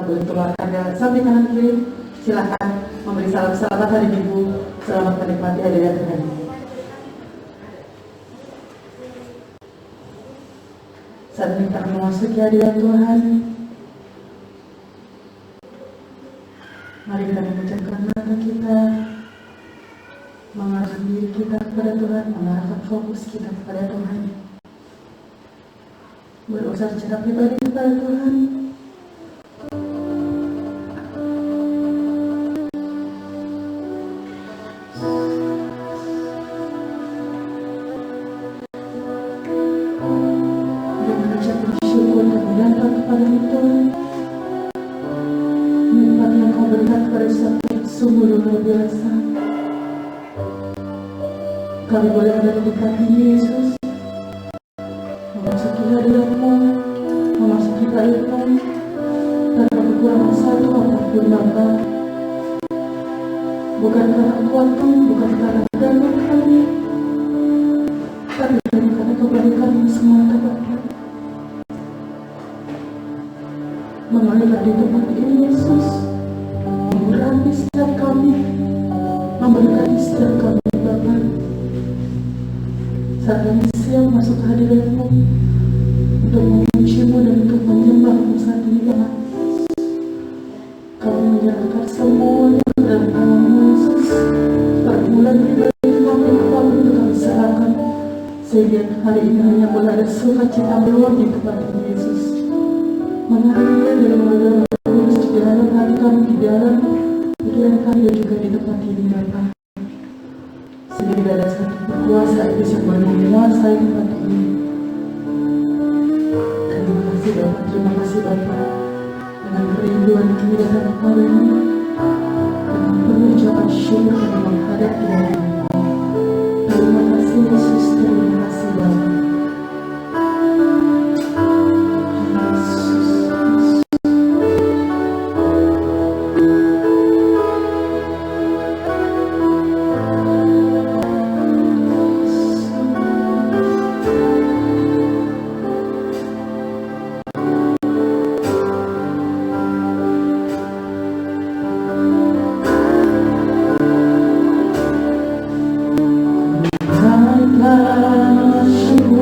boleh keluar ada samping kanan kiri. Silakan memberi salam selamat hari Minggu, selamat menikmati hadirat Tuhan. Saat ini kita memasuki hadirat Tuhan, mari kita memejamkan mata kita, mengarahkan diri kita kepada Tuhan, mengarahkan fokus kita kepada Tuhan, berusaha secara pribadi kepada Tuhan. Kami boleh ada di kaki Yesus, memasuki hadirat-Mu, memasuki bait-Mu, tanpa kekurangan satu apapun Bapa. Bukan karena kuat-Mu, bukan karena dana kami, tapi karena kebaikan-Mu semata Bapa. Mengalir di tempat ini Yesus, mengurapi setiap kami, memberkati setiap kami Bapa. Saat kami siap masuk ke hadirat-Mu untuk memuji-Mu dan untuk menyembah-Mu saat ini Tuhan, kami menyerahkan semuanya ke dalam nama-Mu Yesus. Pergumulan pribadi kami apapun itu kami serahkan, sehingga hari ini hanya boleh ada sukacita meluap di tempat ini Yesus. Mengalir dari mulai lurus di dalam hati kami, di dalam pikiran kami dan juga di tempat ini Bapa. Sehingga tidak ada satu berkuasa iblis yang boleh menguasai tempat ini. Terima kasih Bapak, terima kasih Bapak. Dengan kerinduan kami datang kepadamu, dengan penuh ucapan syukur kami menghadap Tuhan. Terima kasih Yesus, terima kasih Bapak. Syukur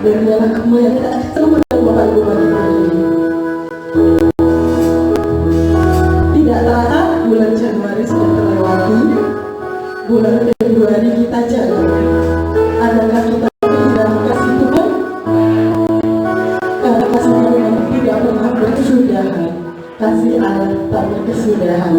dan biarlah kemuliaan kita selalu dan Bapak Ibu bagi ini. Tidak terasa bulan Januari sudah terlewati, bulan Februari kita jalan. Adakah kita tidak kasih Tuhan? Karena kasih Tuhan tidak pernah berkesudahan, kasih Allah tak berkesudahan.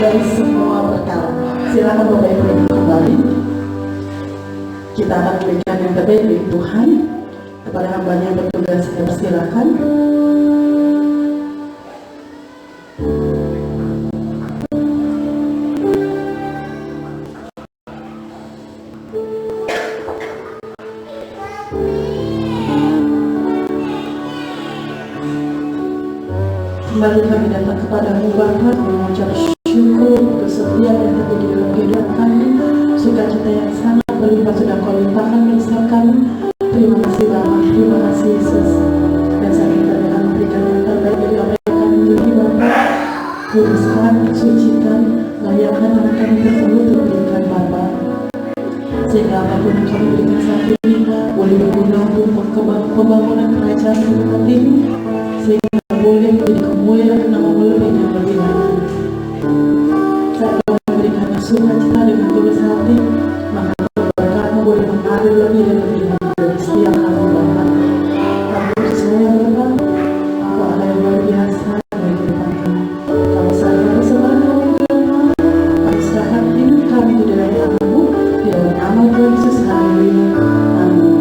dari semua perkara. Silakan Bapak Ibu kembali. Kita akan berikan yang terbaik dari Tuhan kepada hamba-Nya yang bertugas. Saya persilakan. Kembali kami datang kepadamu Bapa, mengucap syukur untuk setiap yang terjadi dalam kehidupan kami. Sukacita yang sangat berlimpah sudah Kau limpahkan bagi setiap kami. Terima kasih Bapa, terima kasih Yesus. Dan saat kita akan memberikan yang terbaik dari apa yang kami miliki Bapa. Kuduskan, sucikan, layakkan anak kami tersebut diberikan Bapa. Sehingga apapun yang kami berikan saat ini boleh berguna untuk pembangunan kerajaan tempat ini. Sehingga boleh menjadi kemuliaan nama-Mu lebih dan lebih lagi. Saat kami memberikan sukacita dengan tulus hati, maka berkat-Mu boleh mengalir lebih dan lebih lagi dari setiap kami Bapa. Kami percaya Bapa, Kau ada yang luar biasa dalam kehidupan kami. Kami serahkan keselamatan kami ke dalam Tuhan. Kami serahkan hidup kami di dalam tangan-Mu, di dalam nama Tuhan Yesus. Haleluya. Amin.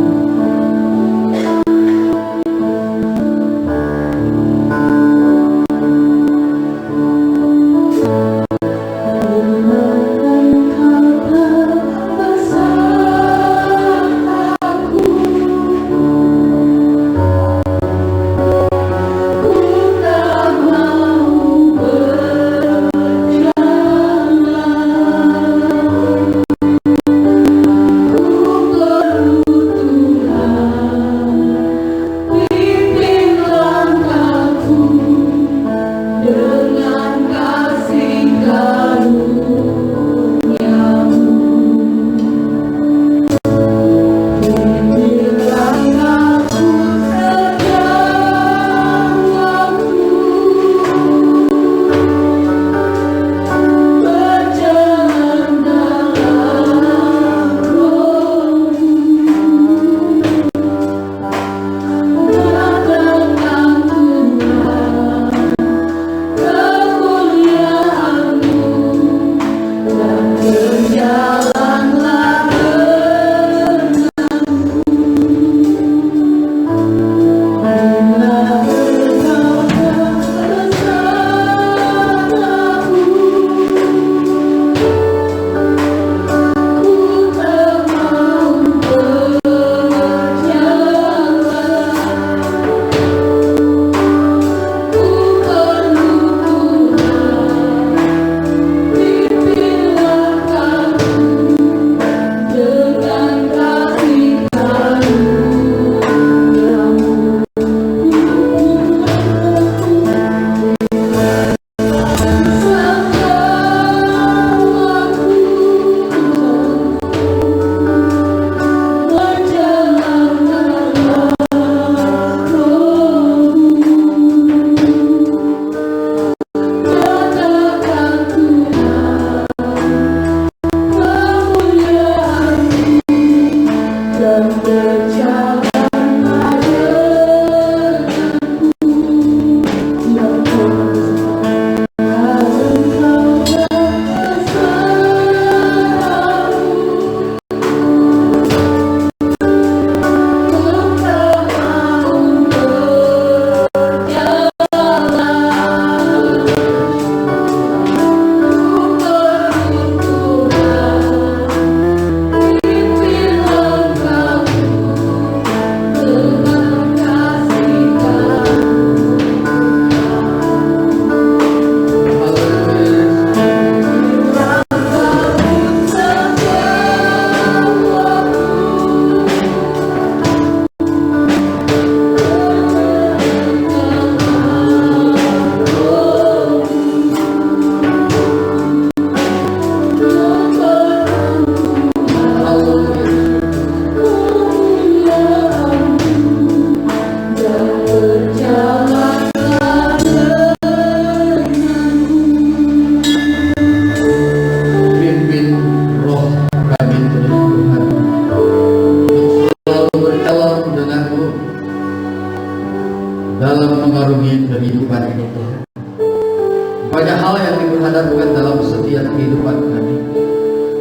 Banyak hal yang diperhadapkan dalam setiap kehidupan kami.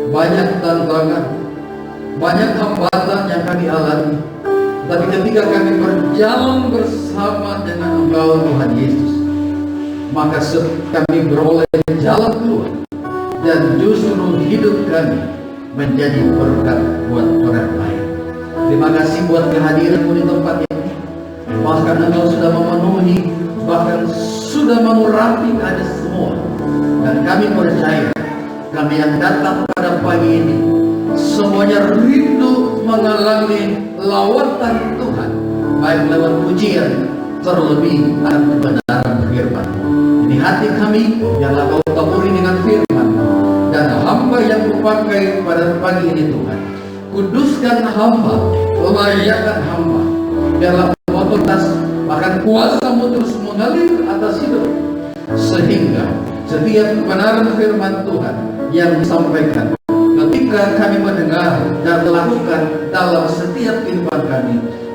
Banyak tantangan, banyak hambatan yang kami alami. Tapi ketika kami berjalan bersama dengan Engkau Tuhan Yesus, maka kami beroleh jalan keluar. Dan justru hidup kami menjadi berkat buat orang lain. Terima kasih buat kehadiranmu di tempat ini. Bahkan Engkau sudah memenuhi, bahkan sudah mengurapi ada semua. Dan kami percaya, kami yang datang pada pagi ini semuanya rindu mengalami lawatan Tuhan, baik lewat pujian, terlebih akan kebenaran firman. Ini hati kami yang Kau taburi dengan firman, dan hamba yang kupakai pada pagi ini Tuhan, kuduskan hamba, layakkan hamba, biarlah otoritas bahkan kuasa-Mu terus mengalir atas hidup, sehingga setiap kebenaran firman Tuhan yang disampaikan ketika kami mendengar dan melakukan dalam setiap kehidupan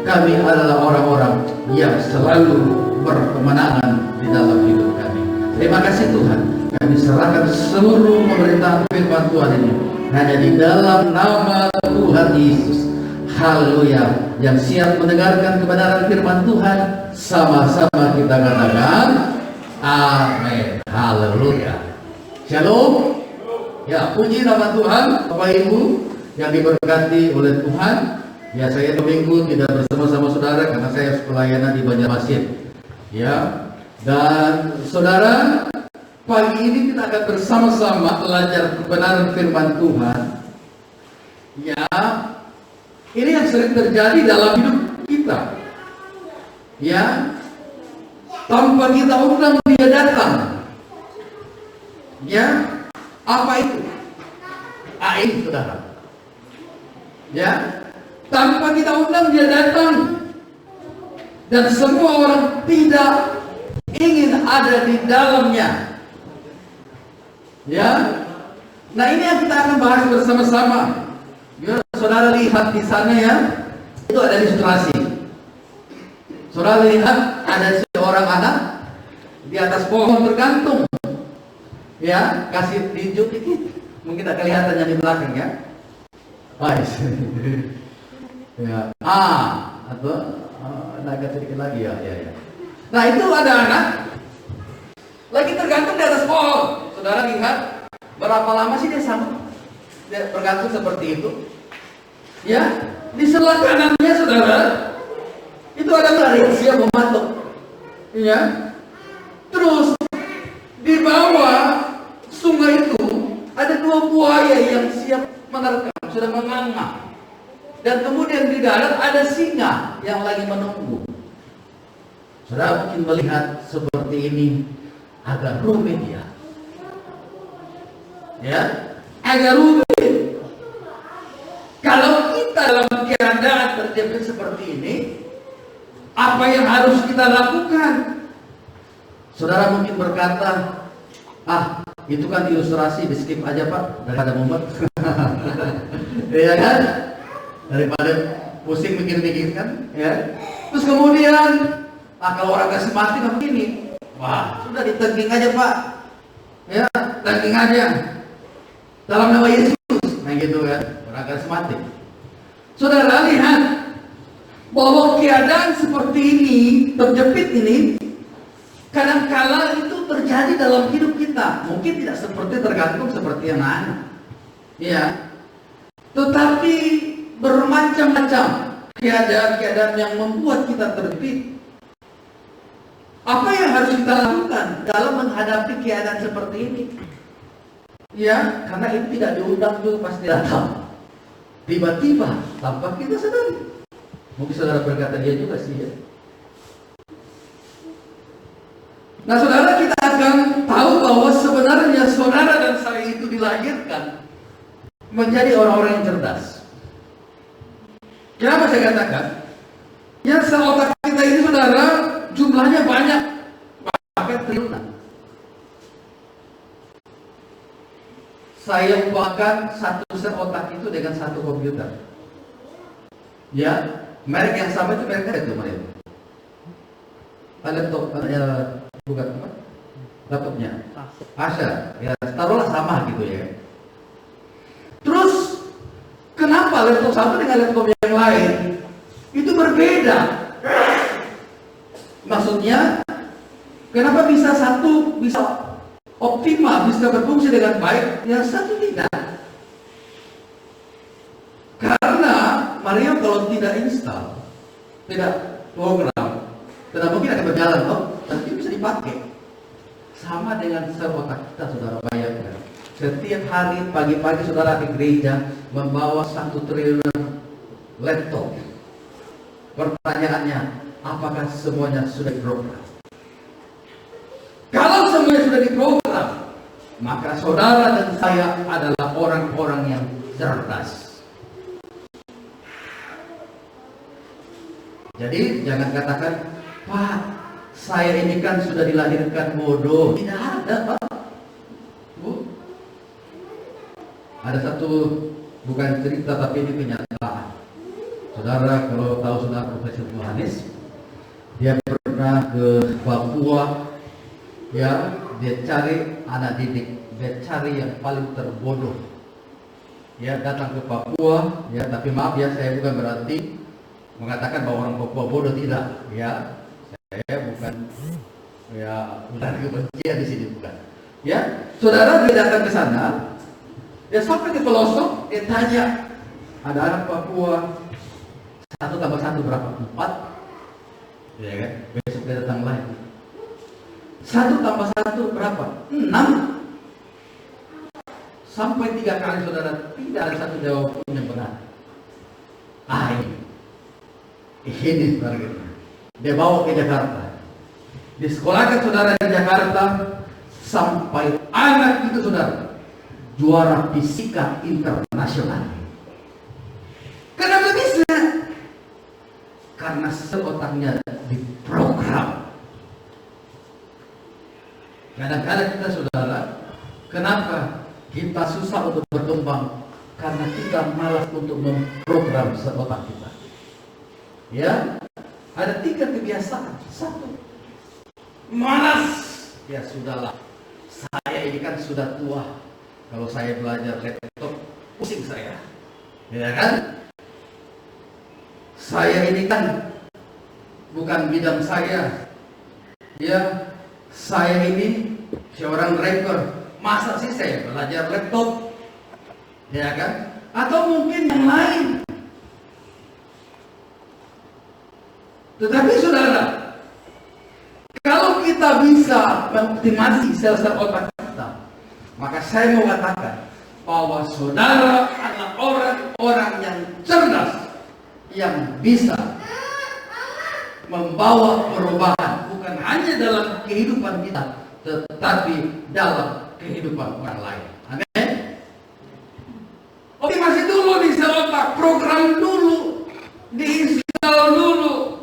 kami adalah orang-orang yang selalu berkemenangan di dalam hidup kami. Terima kasih Tuhan, kami serahkan seluruh pemerintahan firman Tuhan ini hanya di dalam nama Tuhan Yesus. Haleluya. Yang siap mendengarkan kebenaran firman Tuhan, sama-sama kita katakan amin. Haleluya. Shalom. Ya, puji nama Tuhan. Bapak Ibu yang diberkati oleh Tuhan. Ya, saya minggu tidak bersama-sama saudara karena saya harus pelayanan di Banjarmasin. Ya, dan saudara, pagi ini kita akan bersama-sama belajar kebenaran firman Tuhan. Ya, ini yang sering terjadi dalam hidup kita. Ya, tanpa kita undang dia datang. Ya, apa itu? Ini saudara. Ya, tanpa kita undang dia datang. Dan semua orang tidak ingin ada di dalamnya. Ya, nah ini yang kita akan bahas bersama-sama. Ya, saudara lihat di sana ya, itu ada ilustrasi. Saudara lihat ada seorang anak di atas pohon bergantung. Ya, kasih tinjuk dikit. Mungkin tak kelihatan yang di belakang ya. Baik. Ya. Atau agak sedikit lagi ya. Nah, itu ada anak lagi tergantung di atas pohon. Saudara lihat berapa lama sih dia sanggup dia bergantung seperti itu? Ya, di sebelah kanannya saudara itu ada tarik siap mematuk. Ya. Terus di bawah sungai itu ada dua buaya yang siap menerkam, sudah menganga. Dan kemudian di darat ada singa yang lagi menunggu. Saudara mungkin melihat seperti ini agak rumit ya. Ya, agak rumit. Kalau kita dalam keadaan terjepit seperti ini, apa yang harus kita lakukan? Saudara mungkin berkata, itu kan ilustrasi, di skip aja Pak, daripada mumet. Ya kan? Daripada pusing mikir-mikir kan, ya. Terus kemudian, kalau orang kasih mati kan begini, sudah ditengking aja Pak, ya, tengking aja, dalam nama Yesus, nah gitu kan, orang kasih mati. Saudara lihat bahwa keadaan seperti ini, terjepit ini, kadang-kala itu terjadi dalam hidup kita. Mungkin tidak seperti tergantung seperti yang anak, ya, tetapi bermacam-macam keadaan-keadaan yang membuat kita terjepit. Apa yang harus kita lakukan dalam menghadapi keadaan seperti ini? Ya, karena itu tidak diundang juga pasti datang. Tiba-tiba tanpa kita sadari. Mungkin saudara berkata dia juga sih ya. Nah saudara, kita akan tahu bahwa sebenarnya saudara dan saya itu dilahirkan menjadi orang-orang yang cerdas. Kenapa saya katakan? Ya, sel otak kita ini saudara jumlahnya banyak, bahkan triliunan. Saya umpamakan satu sel otak itu dengan satu komputer. Ya, merek yang sama itu merek itu mereka. Laptop, bukan apa? laptopnya? Acer, ya taruhlah sama gitu ya. Terus kenapa laptop satu dengan laptop yang lain itu berbeda? Maksudnya kenapa bisa satu bisa optimal, bisa berfungsi dengan baik, yang satu tidak? Karena Mario kalau tidak install, tidak program, tidak mungkin akan berjalan. Nanti bisa dipakai. Sama dengan sel otak kita, saudara bayangkan. Setiap hari pagi-pagi saudara ke gereja membawa 1 triliun laptop. Pertanyaannya, apakah semuanya sudah diprogram? Kalau semuanya sudah diprogram, maka saudara dan saya adalah orang-orang yang cerdas. Jadi jangan katakan, Pak, saya ini kan sudah dilahirkan bodoh. Tidak ada, Pak. Bu, ada satu, bukan cerita tapi ini kenyataan. Saudara, kalau tahu saudara Profesor Yohanes, dia pernah ke Papua. Ya, dia cari anak didik, dia cari yang paling terbodoh. Ya, datang ke Papua, ya, tapi maaf ya, saya bukan berarti mengatakan bahwa orang Papua bodoh, tidak. Ya, saya bukan, ya, bukan kebencian di sini, bukan. Ya, saudara, dia datang ke sana, dia sampai di pelosok, dia tanya, ada anak Papua, 1 tambah 1 berapa? 4. Ya kan? Besok dia datang lagi. 1 tambah 1 berapa? 6. Sampai 3 kali saudara, tidak ada satu jawaban yang benar. Ini targetnya. Dia bawa ke Jakarta. Disekolahkan saudara di Jakarta sampai anak itu saudara juara fisika internasional. Kenapa bisa? Karena sel otaknya diprogram. Kadang-kadang kita saudara, kenapa kita susah untuk berkembang? Karena kita malas untuk memprogram sel otak kita. Ya, ada 3 kebiasaan. 1, malas. Ya sudahlah, saya ini kan sudah tua. Kalau saya belajar laptop, pusing saya. Ya kan? Saya ini kan bukan bidang saya. Ya, saya ini seorang driver. Masa sih saya belajar laptop? Ya kan? Atau mungkin yang lain. Tetapi saudara, kalau kita bisa mengoptimasi sel-sel otak kita, maka saya mau katakan bahwa saudara adalah orang-orang yang cerdas, yang bisa membawa perubahan bukan hanya dalam kehidupan kita, tetapi dalam kehidupan orang lain. Amin. Optimasi dulu di sel otak, program dulu, diinstal dulu.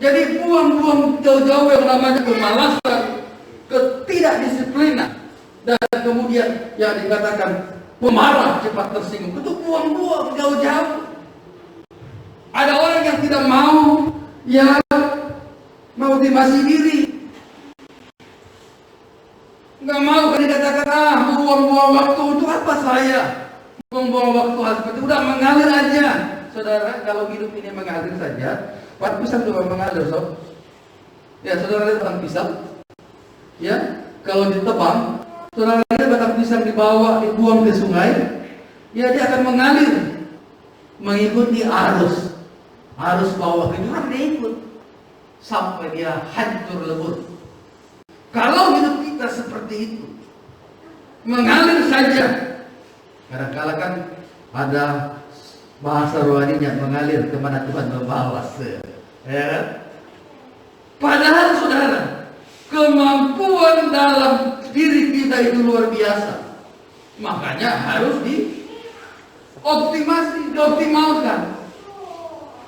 Jadi buang-buang jauh-jauh yang namanya kemalasan, ketidakdisiplinan, dan kemudian yang dikatakan pemarah, cepat tersinggung, itu buang-buang jauh-jauh. Ada orang yang tidak mau, ya, motivasi diri, nggak mau, kan dikatakan, buang-buang waktu. Untuk apa saya buang-buang waktu hal seperti itu? Udah mengalir aja. Saudara, kalau hidup ini mengalir saja, Pak pisang juga mengalir, sob. Ya, saudara lihat batang pisang. Ya, kalau ditebang, saudara lihat batang pisang dibawa, dibuang ke sungai, ya dia akan mengalir, mengikuti arus bawah ke jurang, dia ikut sampai dia hancur lebur. Kalau hidup kita seperti itu, mengalir saja, kadang-kadang kan ada bahasa rohaninya, mengalir kemana Tuhan membawa. Ya. Padahal saudara, kemampuan dalam diri kita itu luar biasa. Makanya harus dioptimalkan.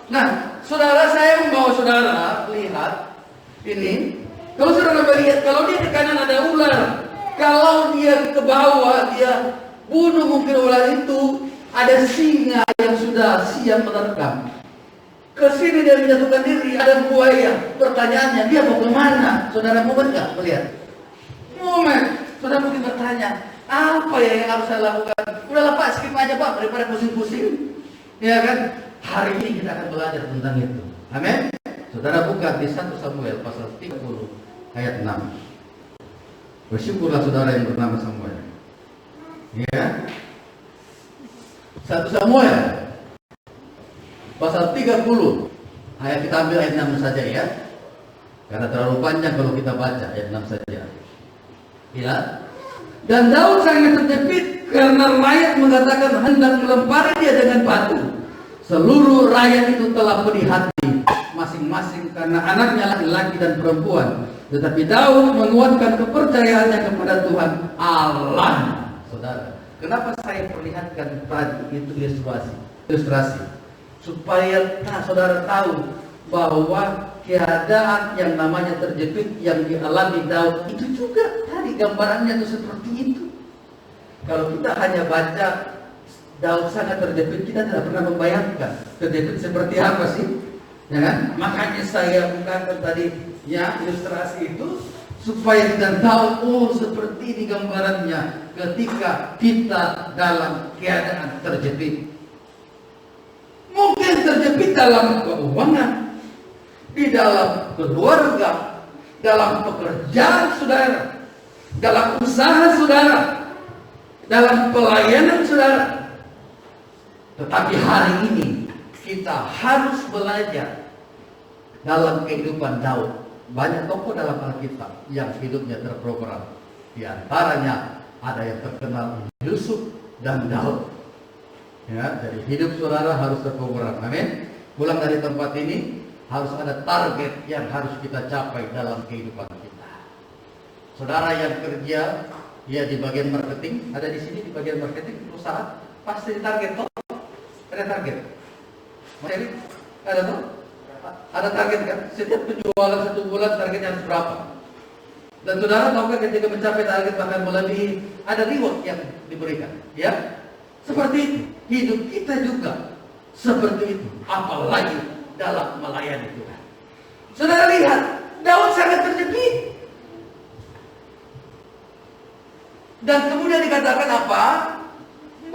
Nah, saudara, saya membawa saudara lihat ini. Kalau saudara melihat, kalau dia di kanan ada ular, kalau dia ke bawah dia bunuh mungkin ular itu, ada singa yang sudah siap menerkam. Ke sini dia menjatuhkan diri, ada buaya. Pertanyaannya, dia mau kemana? Saudara mumet nggak melihat? Mumet. Saudara mungkin bertanya, apa ya yang harus saya lakukan? Udahlah Pak, skip aja Pak, daripada pusing-pusing. Ya kan? Hari ini kita akan belajar tentang itu. Amin. Saudara buka di 1 Samuel pasal 30 ayat 6. Bersyukurlah saudara yang bernama Samuel. Ya. 1 Samuel pasal 30 ayat, kita ambil ayat 6 saja ya, karena terlalu panjang kalau kita baca ayat 6 saja ya. Dan Daud sangat terjepit karena rakyat mengatakan hendak melempari dia dengan batu. Seluruh rakyat itu telah pedih hati masing-masing karena anaknya laki-laki dan perempuan. Tetapi Daud menguatkan kepercayaannya kepada Tuhan Allah. Saudara, kenapa saya perlihatkan tadi itu ilustrasi? Supaya saudara tahu bahwa keadaan yang namanya terjepit yang dialami Daud itu juga tadi gambarannya itu seperti itu. Kalau kita hanya baca Daud sangat terjepit, kita tidak pernah membayangkan terjepit seperti apa sih, ya kan? Makanya saya bukakan tadi ya ilustrasi itu supaya kita tahu, oh seperti ini gambarannya ketika kita dalam keadaan terjepit. Mungkin terjepit dalam keuangan, di dalam keluarga, dalam pekerjaan saudara, dalam usaha saudara, dalam pelayanan saudara. Tetapi hari ini kita harus belajar dalam kehidupan Daud. Banyak tokoh dalam Alkitab yang hidupnya terprogram. Di antaranya ada yang terkenal Yusuf dan Daud. Ya, jadi hidup saudara harus terprogram. Amin. Pulang dari tempat ini harus ada target yang harus kita capai dalam kehidupan kita. Saudara yang kerja ya di bagian marketing, ada di sini di bagian marketing perusahaan, pasti target toh. Ada target. Mas Eri, ada tuh? Ada target kan? Setiap penjualan 1 bulan targetnya harus berapa? Dan saudara tahukah ketika mencapai target bahkan melebihi, ada reward yang diberikan, ya? Seperti itu. Hidup kita juga seperti itu. Apalagi dalam melayani Tuhan. Saudara lihat, Daud sangat terjepit. Dan kemudian dikatakan apa?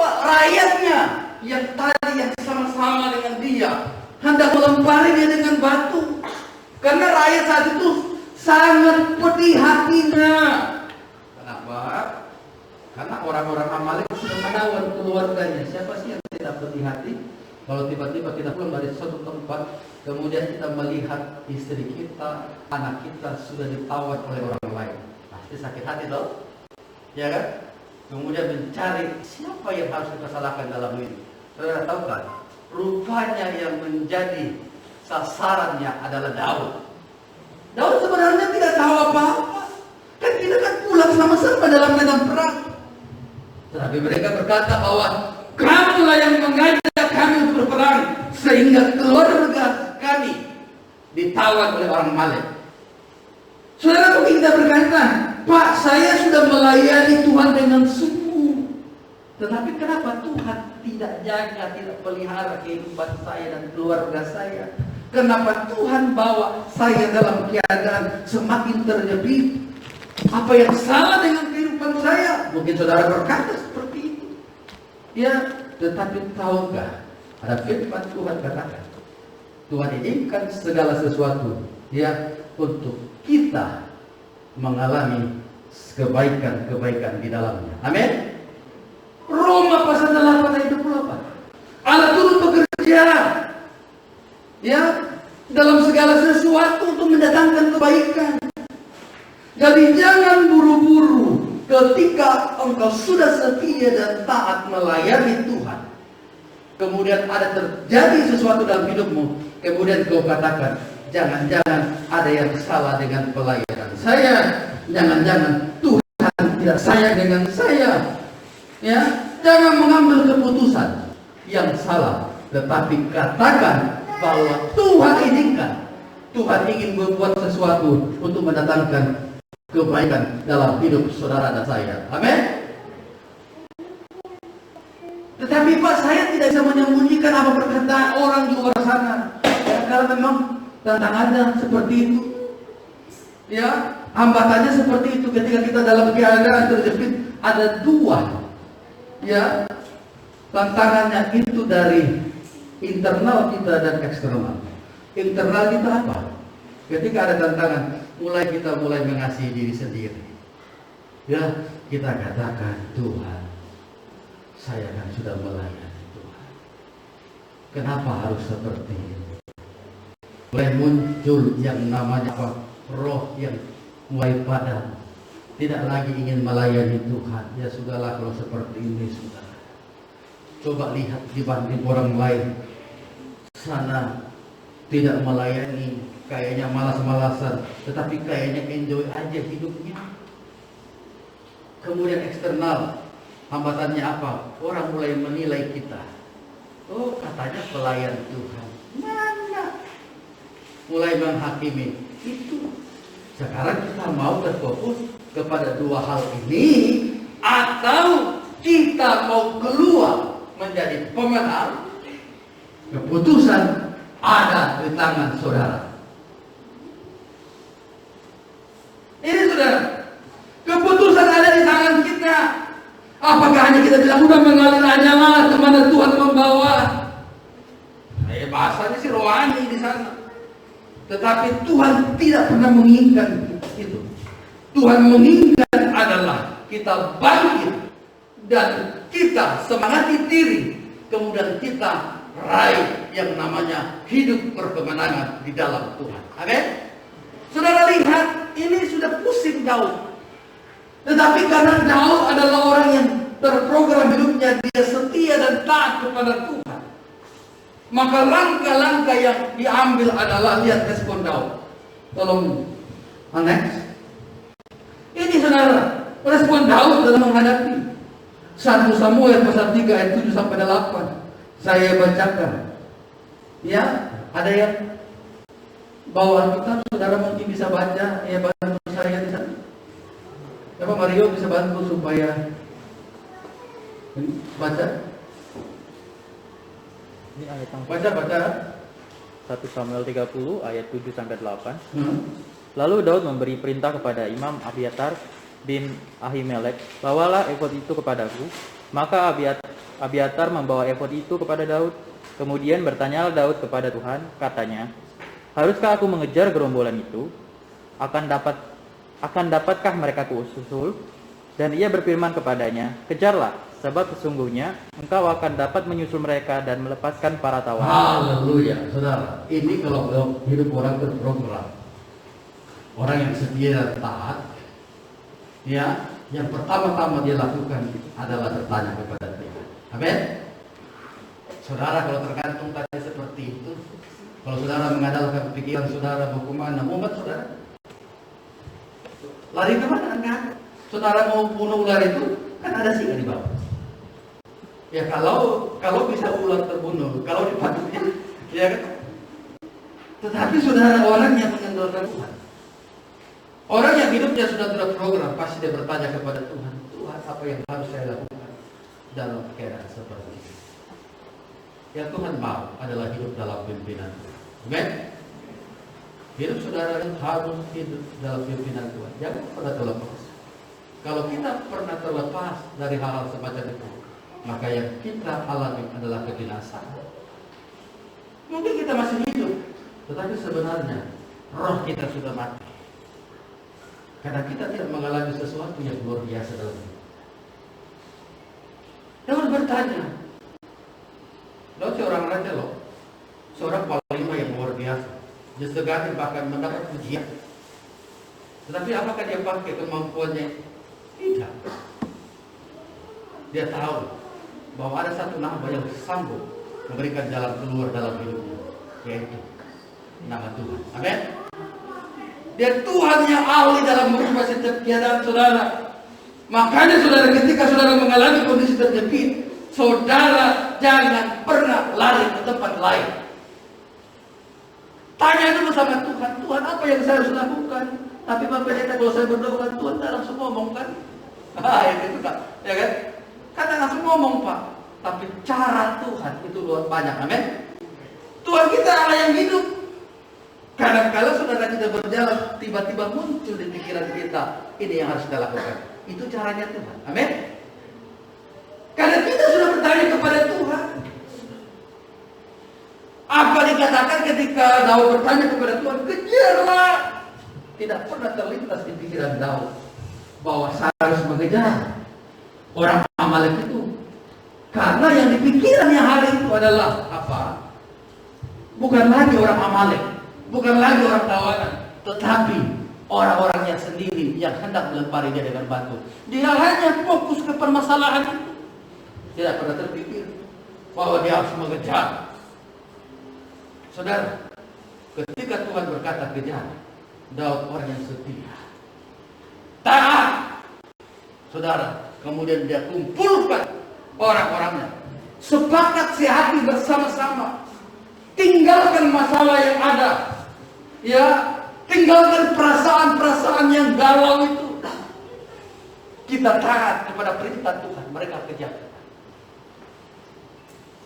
Rakyatnya yang tadi yang sama-sama dengan dia hendak melempari dia dengan batu. Karena rakyat saat itu sangat pedih hatinya. Kenapa? Karena orang-orang Amalek sudah menawan keluarganya. Siapa sih yang tidak pedih hati? Kalau tiba-tiba kita pulang dari suatu tempat, kemudian kita melihat istri kita, anak kita sudah ditawan oleh orang lain, pasti sakit hati dong, ya kan? Kemudian mencari siapa yang harus kita salahkan dalam ini. Saudara tahu kan? Rupanya yang menjadi sasarannya adalah Daud. Daud sebenarnya tidak tahu apa-apa. Kan kita kan pulang sama-sama dalam medan perang. Tetapi mereka berkata bahwa kamulah yang mengajak kami untuk berperang sehingga keluarga kami ditawan oleh orang Amalek. Saudara, mungkin kita berkata, Pak, saya sudah melayani Tuhan dengan sungguh. Tetapi kenapa Tuhan tidak jaga, tidak pelihara kehidupan saya dan keluarga saya? Kenapa Tuhan bawa saya dalam keadaan semakin terjepit? Apa yang salah dengan kehidupan saya? Mungkin saudara berkata seperti itu. Ya, tetapi tahukah, ada firman Tuhan katakan, Tuhan izinkan segala sesuatu ya untuk kita mengalami kebaikan-kebaikan di dalamnya. Amin. Roma pasal 8 ayat 28. Allah turut bekerja ya dalam segala sesuatu untuk mendatangkan kebaikan. Jadi jangan buru-buru ketika engkau sudah setia dan taat melayani Tuhan. Kemudian ada terjadi sesuatu dalam hidupmu, kemudian kau katakan, jangan-jangan ada yang salah dengan pelayanan saya, jangan-jangan Tuhan tidak sayang dengan saya. Ya, jangan mengambil keputusan yang salah, tetapi katakan bahwa Tuhan izinkan, Tuhan ingin membuat sesuatu untuk mendatangkan kebaikan dalam hidup saudara dan saya. Amin. Tetapi Pak, saya tidak bisa menyembunyikan apa perkataan orang di luar sana. Ya. kadang memang tantangannya seperti itu. Ya, hambatannya seperti itu ketika kita dalam keadaan terjepit. Ada dua, ya, tantangannya itu dari internal kita dan eksternal. Internal kita apa? Ketika ada tantangan, kita mulai mengasihi diri sendiri. Ya, kita katakan, Tuhan, saya kan sudah melayani Tuhan. Kenapa harus seperti ini? Mulai muncul yang namanya apa? Roh yang mulai padam. Tidak lagi ingin melayani Tuhan. Ya sudahlah kalau seperti ini, sudah. Coba lihat dibanding orang lain. Sana tidak melayani, kayaknya malas-malasan, tetapi kayaknya enjoy aja hidupnya. Kemudian eksternal, hambatannya apa? Orang mulai menilai kita. Oh, katanya pelayan Tuhan. Mana? Mulai menghakimi. Itu. Sekarang kita mau berfokus kepada dua hal ini, atau kita mau keluar menjadi pemenang. Keputusan ada di tangan saudara. Ini saudara, keputusan ada di tangan kita. Apakah hanya kita bilang udah mengalir aja lah kemana Tuhan membawa? Bahasanya sih rohani di sana. Tetapi Tuhan tidak pernah menginginkan itu. Tuhan menginginkan adalah kita bangkit dan kita semangati diri, kemudian kita raih yang namanya hidup berkemenangan di dalam Tuhan. Amin. Saudara lihat, ini sudah pusing Daud. Tetapi karena Daud adalah orang yang terprogram hidupnya, dia setia dan taat kepada Tuhan, maka langkah-langkah yang diambil adalah, lihat respon Daud. Tolong next. Ini saudara, respon Daud dalam menghadapi 1 Samuel pasal 3 ayat 7 sampai 8. Saya bacakan. Ya, ada yang bawa Alkitab, saudara mungkin bisa baca. Ya, bantu saya di sana. Coba Mario bisa bantu supaya baca. Ini ayat yang Baca. 1 Samuel 30 ayat 7 sampai 8. Lalu Daud memberi perintah kepada Imam Abiatar bin Ahimelek, bawalah efod itu kepadaku. Maka Abiatar membawa efod itu kepada Daud. Kemudian bertanyalah Daud kepada Tuhan, katanya, haruskah aku mengejar gerombolan itu? Akan dapatkah mereka kususul? Dan ia berfirman kepadanya, kejarlah, sebab sesungguhnya engkau akan dapat menyusul mereka dan melepaskan para tawanan. Haleluya, saudara. Ini kalau hidup orang terprogram, orang yang setia dan taat, ya, yang pertama-tama dia lakukan adalah bertanya kepada Tuhan. Amin. Saudara, kalau tergantung tadi seperti itu, kalau saudara mengandalkan pikiran saudara mau kemana, mumet saudara, lari kemana? Enggak. Saudara mau bunuh ular itu, kan ada singa di bawah. Ya kalau bisa ular terbunuh, kalau dipatuhi, ya kan. Tetapi saudara, orang yang mengandalkan Tuhan, orang yang hidupnya sudah terprogram, pasti dia bertanya kepada Tuhan, Tuhan, apa yang harus saya lakukan dalam keadaan seperti ini? Yang Tuhan mau adalah hidup dalam pimpinan Tuhan. Amin. Hidup saudara harus hidup dalam pimpinan Tuhan. Jangan pernah terlepas. Kalau kita pernah terlepas dari hal-hal semacam itu, maka yang kita alami adalah kebinasaan. Mungkin kita masih hidup, tetapi sebenarnya roh kita sudah mati. Karena kita tidak mengalami sesuatu yang luar biasa dalam hidup. Daud bertanya, Daud seorang raja loh, seorang panglima yang luar biasa, disegani bahkan mendapat pujian. Tetapi apakah dia pakai kemampuannya? Tidak. Dia tahu bahwa ada satu nama yang sanggup memberikan jalan keluar dalam hidupnya, yaitu nama Tuhan. Amin. Dia Tuhan yang ahli dalam merubah setiap keadaan saudara. Makanya saudara, ketika saudara mengalami kondisi terjepit, saudara jangan pernah lari ke tempat lain. Tanya dulu sama Tuhan, Tuhan apa yang saya harus lakukan? Tapi Bapak Pendeta, kalau saya berdoa, Tuhan tak langsung ngomong kan? Itu kan, ya kan? Kan langsung ngomong Pak. Tapi cara Tuhan itu luar banyak, amin. Tuhan kita Allah yang hidup. Kadang-kala saudara kita berjalan, tiba-tiba muncul di pikiran kita, ini yang harus kita lakukan. Itu caranya Tuhan. Amin. Karena kita sudah bertanya kepada Tuhan. Apa dikatakan ketika Daud bertanya kepada Tuhan? Kejarlah. Tidak pernah terlintas di pikiran Daud bahwa saya harus mengejar orang Amalek itu. Karena yang di pikirannya hari itu adalah apa? Bukan lagi orang Amalek, bukan lagi orang tawanan, tetapi orang-orangnya sendiri yang hendak melempari dia dengan batu. Dia hanya fokus ke permasalahan itu. Tidak pernah terpikir bahwa dia harus mengejar. Saudara, ketika Tuhan berkata kejar, Daud orang yang setia, taat. Saudara, kemudian dia kumpulkan orang-orangnya, sepakat sehati bersama-sama, tinggalkan masalah yang ada, ya, tinggalkan perasaan-perasaan yang galau itu. Kita taat kepada perintah Tuhan, mereka kejar.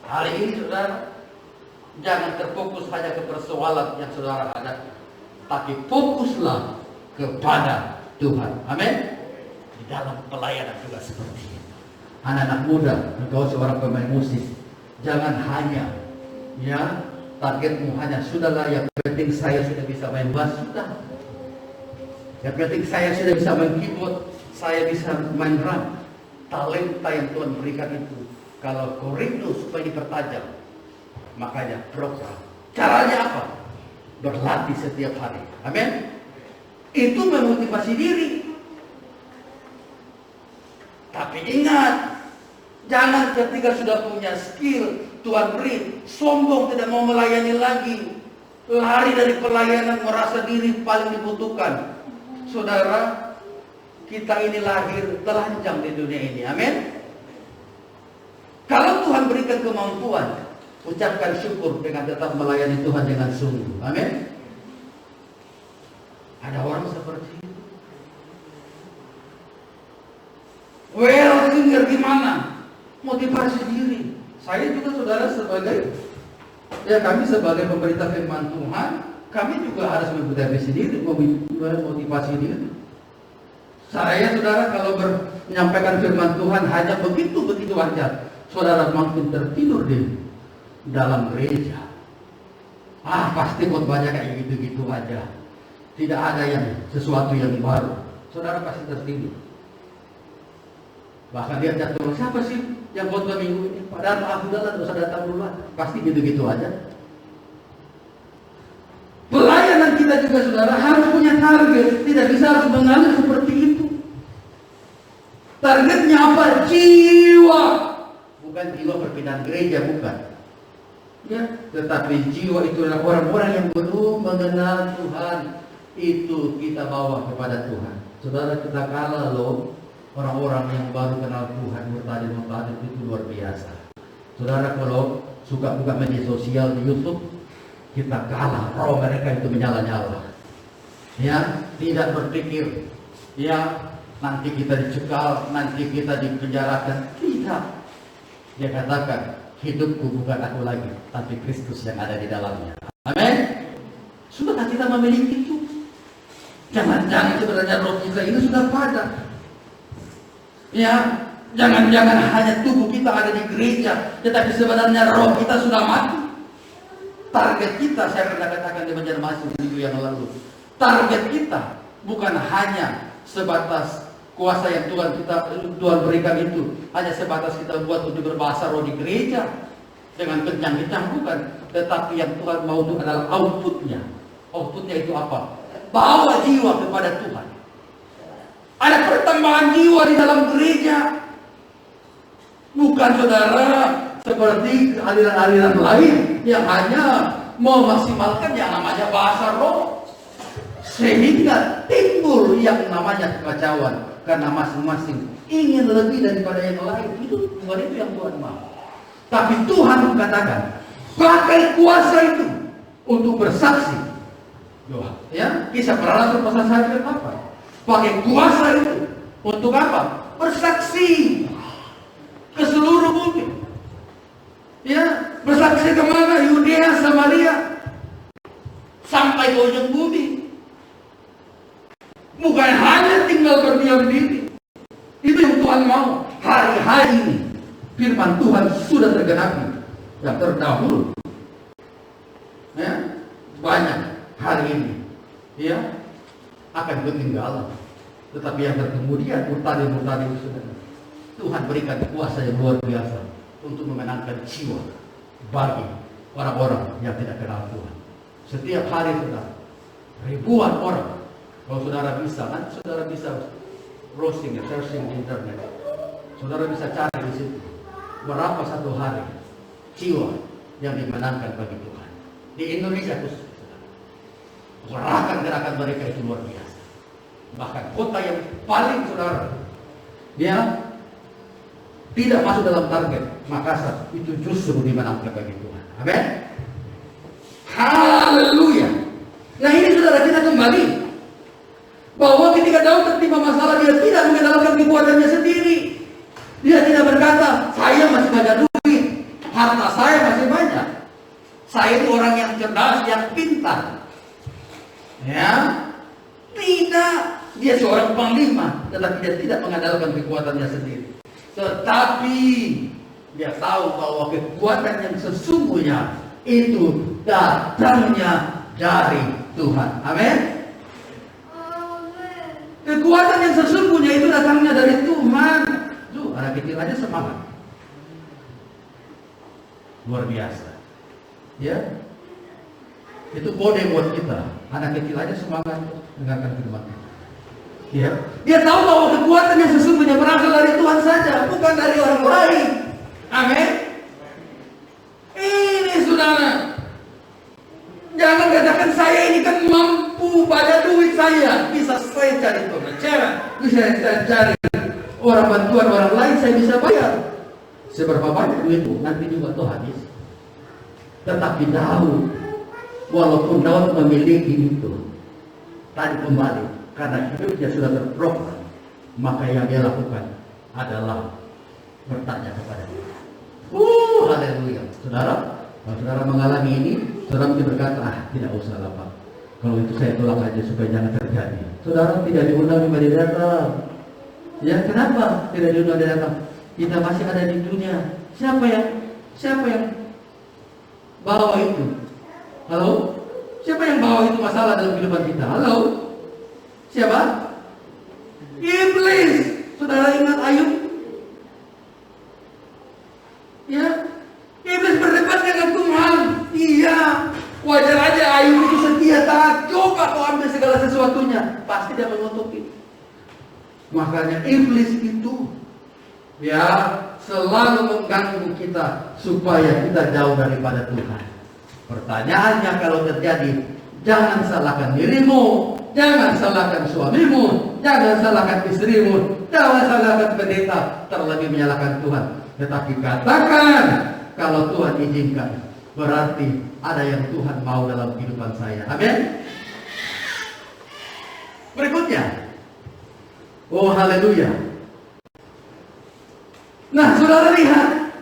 Hari ini saudara, jangan terfokus hanya ke persoalan yang saudara hadapi, tapi fokuslah kepada Tuhan. Amin. Di dalam pelayanan juga seperti itu. Anak-anak muda, engkau seorang pemain musik, jangan hanya, ya, targetmu hanya sudahlah, yang penting saya sudah bisa main bass, sudah. Yang penting saya sudah bisa main keyboard, saya bisa main drum. Talenta yang Tuhan berikan itu, kalau kau rindu supaya dipertajam, makanya program. Caranya apa? Berlatih setiap hari. Amin. Itu memotivasi diri. Tapi ingat, jangan ketika sudah punya skill Tuhan beri, sombong tidak mau melayani lagi, lari dari pelayanan, merasa diri paling dibutuhkan. Saudara, kita ini lahir telanjang di dunia ini. Amin. Kalau Tuhan berikan kemampuan, ucapkan syukur dengan tetap melayani Tuhan dengan sungguh. Amin. Ada orang seperti itu. Well, singer gimana? Motivasi diri. Saya juga saudara sebagai, ya kami sebagai pemerintah firman Tuhan, kami juga harus motivasi diri, motivasi diri. Saya saudara kalau menyampaikan firman Tuhan hanya begitu aja, saudara makin tertidur di dalam gereja. Pasti khotbahnya kayak gitu-gitu aja. Tidak ada yang sesuatu yang baru. Saudara pasti tertidur. Bahkan dia jatuh, siapa sih yang khotbah minggu ini? Padahal aku dalam dosa datang duluan. Pasti gitu-gitu aja. Pelayanan kita juga saudara harus punya target. Tidak bisa harus mengalir seperti itu. Targetnya apa? Jiwa. Bukan jiwa perpindahan gereja, bukan. Ya, tetapi jiwa itu adalah orang-orang yang belum mengenal Tuhan. Itu kita bawa kepada Tuhan. Saudara, kita kalah loh. Orang-orang yang baru kenal Tuhan, murtadin itu luar biasa. Saudara, kalau suka buka media sosial di YouTube, kita kalah. Roh mereka itu menyala-nyala. Ya, tidak berpikir, ya nanti kita dicekal, nanti kita dipenjarakan. Tidak. Dia katakan, hidupku bukan aku lagi, tapi Kristus yang ada di dalamnya. Amin. Sudahkah kita memiliki itu? Jangan-jangan sebenarnya roh kita ini sudah padam. Ya, jangan-jangan hanya tubuh kita ada di gereja, tetapi sebenarnya roh kita sudah mati. Target kita, saya pernah katakan di Banjarmasin minggu yang lalu, target kita bukan hanya sebatas kuasa yang Tuhan berikan itu, hanya sebatas kita buat untuk berbahasa roh di gereja dengan kencang-kencang, bukan. Tetapi yang Tuhan mau itu adalah outputnya. Outputnya itu apa? Bawa jiwa kepada Tuhan. Ada pertambahan jiwa di dalam gereja. Bukan saudara seperti aliran-aliran lain yang hanya memaksimalkan yang namanya bahasa roh, sehingga timbul yang namanya kekacauan karena masing-masing ingin lebih daripada yang lain. Itu bukan itu yang Tuhan mau. Tapi Tuhan mengatakan pakai kuasa itu untuk bersaksi. Ya, kisah para rasul pasal 1 apa? Pakai kuasa itu untuk apa? Bersaksi ke seluruh bumi. Ya, bersaksi kemana? Yudea, Samaria, sampai ke ujung bumi. Bukan hanya tinggal berdiam diri. Itu yang Tuhan mau. Hari-hari ini firman Tuhan sudah tergenapi. Yang terdahulu, ya, banyak hari ini, ya, akan ketinggalan. Tetapi yang terkemudian murtadi itu sudah. Tuhan berikan kuasa yang luar biasa untuk memenangkan jiwa bagi orang-orang yang tidak kenal Tuhan. Setiap hari saudara, ribuan orang. Kalau saudara bisa, kan saudara bisa browsing, searching di internet. Saudara bisa cari di situ berapa satu hari jiwa yang dimenangkan bagi Tuhan di Indonesia khusus. Gerakan mereka itu luar biasa. Bahkan kota yang paling saudara, dia tidak masuk dalam target, Makassar, itu justru dimenangkan bagi Tuhan. Amin. Haleluya. Nah ini saudara, kita kembali bahwa ketika Daud tertimpa masalah, dia tidak mengandalkan kekuatannya sendiri. Dia tidak berkata, saya masih banyak duit, harta saya masih banyak, saya itu orang yang cerdas, yang pintar. Ya, tidak. Dia seorang panglima, tetapi dia tidak mengandalkan kekuatannya sendiri. Tetapi dia tahu bahwa kekuatan yang sesungguhnya itu datangnya dari Tuhan. Amin. Kekuatan yang sesungguhnya itu datangnya dari Tuhan. Tuh, anak kecil aja semangat. Luar biasa. Ya. Itu kode buat kita. Anak kecil aja semangat dengarkan firman kita. Ya. Dia tahu bahwa kekuatan yang sesungguhnya berasal dari Tuhan saja, bukan dari orang lain. Amin. Ini saudara. Jangan katakan saya ini kan mampu, pada duit saya bisa saya cari pengacara, bisa saya cari orang bantuan orang lain, saya bisa bayar. Seberapa banyak duitmu nanti juga tuh habis. Tetapi Daud, walaupun Daud memiliki itu, tadi kembali karena hidupnya sudah terprogram, maka yang dia lakukan adalah bertanya kepada Dia. Haleluya. Saudara, kalau saudara mengalami ini, saudara mungkin berkata, tidak usah lah Pak, kalau itu saya tolak aja supaya jangan terjadi. Saudara tidak diundang di datang. Ya kenapa tidak diundang di datang? Kita masih ada di dunia. Siapa yang bawa itu? Halo? Siapa yang bawa itu masalah dalam kehidupan kita? Halo? Siapa? Iblis. Saudara ingat Ayub? Ya, iblis berdebat dengan Tuhan. Iya, wajar aja Ayub itu setia taat. Coba kau ambil segala sesuatunya, pasti dia menutupi. Makanya iblis itu ya selalu mengganggu kita supaya kita jauh daripada Tuhan. Pertanyaannya kalau terjadi, jangan salahkan dirimu, jangan salahkan suamimu, jangan salahkan istrimu, jangan salahkan pendeta, terlebih menyalahkan Tuhan. Tetapi katakan, kalau Tuhan izinkan, berarti ada yang Tuhan mau dalam kehidupan saya. Amin. Berikutnya, oh haleluya. Nah saudara lihat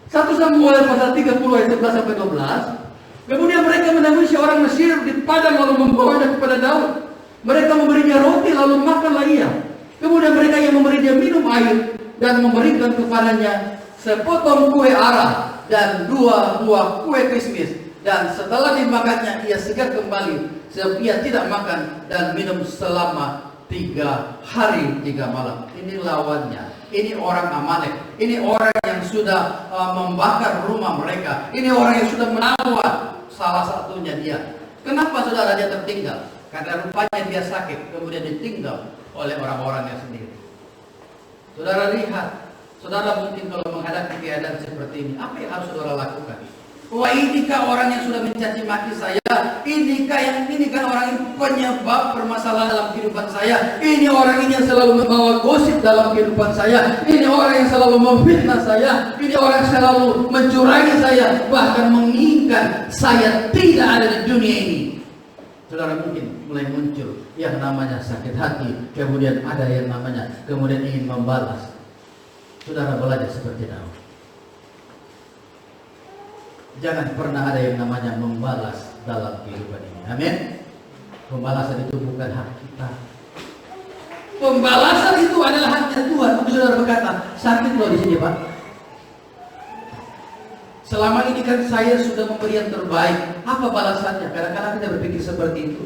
1 Samuel pasal 30 ayat 11 sampai 12. Kemudian mereka menemui seorang Mesir di padang lalu membawanya kepada Daud. Mereka memberinya roti lalu makanlah ia. Kemudian mereka yang memberi dia minum air dan memberikan kepadanya sepotong kue arah dan 2 buah kue kismis. Dan setelah dimakannya ia segar kembali sebab ia tidak makan dan minum selama 3 hari 3 malam. Ini lawannya. Ini orang Amalek. Ini orang yang sudah membakar rumah mereka. Ini orang yang sudah menawan. Salah satunya dia. Kenapa saudara dia tertinggal? Karena rupanya dia sakit, kemudian ditinggal oleh orang-orangnya sendiri. Saudara lihat, saudara mungkin kalau menghadapi keadaan seperti ini, apa yang harus saudara lakukan? Wah, inikah orang yang sudah mencaci maki saya? Ini kan orang yang penyebab permasalahan dalam kehidupan saya. Ini orang ini yang selalu membawa gosip dalam kehidupan saya. Ini orang yang selalu memfitnah saya. Ini orang yang selalu mencurangi saya, bahkan menginginkan saya tidak ada di dunia ini. Saudara mungkin mulai muncul yang namanya sakit hati, kemudian ada yang namanya kemudian ingin membalas. Saudara belajar seperti Daud. Jangan pernah ada yang namanya membalas dalam kehidupan ini. Amin. Pembalasan itu bukan hak kita. Pembalasan itu adalah haknya Tuhan. Mungkin saudara berkata, sakit loh di sini, Pak. Selama ini kan saya sudah memberi yang terbaik. Apa balasannya? Kadang-kadang kita berpikir seperti itu.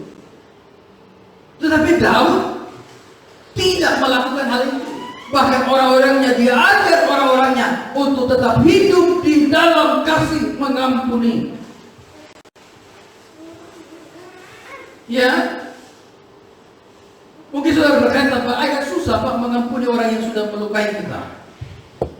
Tetapi Daud tidak melakukan hal itu. Bahkan orang-orangnya diajar orang-orangnya untuk tetap hidup di dalam kasih mengampuni. Ya, mungkin saudara berkata, Pak, agak susah Pak mengampuni orang yang sudah melukai kita.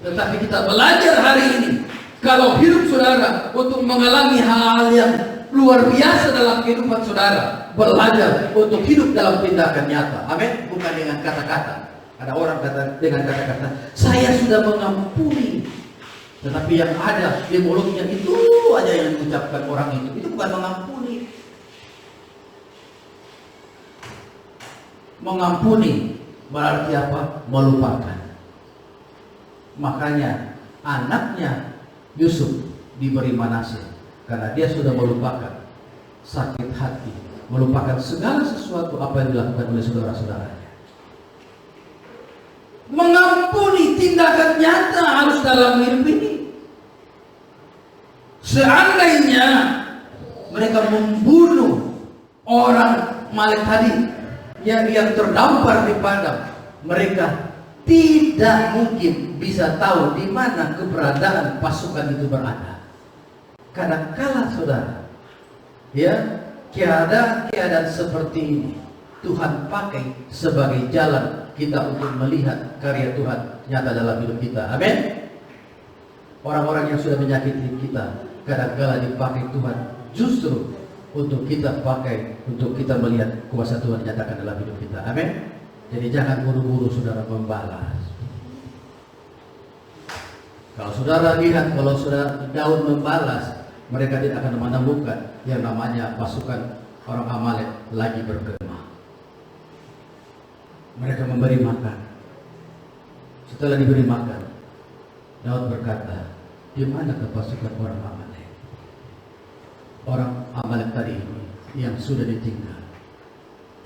Tetapi kita belajar hari ini, kalau hidup saudara untuk mengalami hal-hal yang luar biasa dalam kehidupan saudara, belajar untuk hidup dalam tindakan nyata. Amin. Bukan dengan kata-kata. Ada orang kata dengan kata-kata, saya sudah mengampuni. Tetapi yang ada di mulutnya itu aja yang mengucapkan orang itu. Itu bukan mengampuni. Mengampuni berarti apa? Melupakan. Makanya anaknya Yusuf diberi Manasye karena dia sudah melupakan sakit hati, melupakan segala sesuatu apa yang dilakukan oleh saudara-saudaranya. Mengampuni tindakan nyata harus dalam hidup ini. Seandainya mereka membunuh orang Amalek tadi yang terdampar di padang, mereka tidak mungkin bisa tahu di mana keberadaan pasukan itu berada. Kadang-kala saudara, ya, keadaan seperti ini Tuhan pakai sebagai jalan kita untuk melihat karya Tuhan nyata dalam hidup kita. Amin. Orang-orang yang sudah menyakiti kita kadang-kala dipakai Tuhan justru untuk kita pakai, untuk kita melihat kuasa Tuhan nyatakan dalam hidup kita. Amin. Jadi jangan buru-buru saudara membalas. Kalau saudara lihat, kalau saudara Daud membalas, mereka tidak akan menemukan yang namanya pasukan orang Amalek lagi berkemah. Mereka memberi makan. Setelah diberi makan, Daud berkata, di mana pasukan orang Amalek? Orang Amalek tadi yang sudah ditinggal.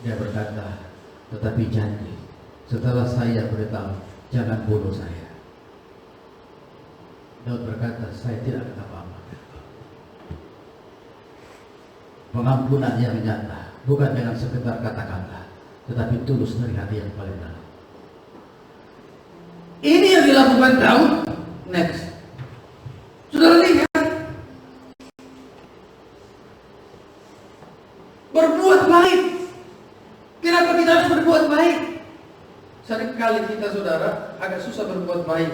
Dia berkata, tetapi janji setelah saya beritahu, jangan bunuh saya. Daud berkata, saya tidak akan apa-apa. Pengampunan yang nyata, bukan dengan sekedar kata-kata, tetapi tulus dari hati yang paling dalam. Ini yang dilakukan Daud. Next, saudara lihat, berbuat baik. Kenapa kita harus berbuat baik? Seringkali kita saudara agak susah berbuat baik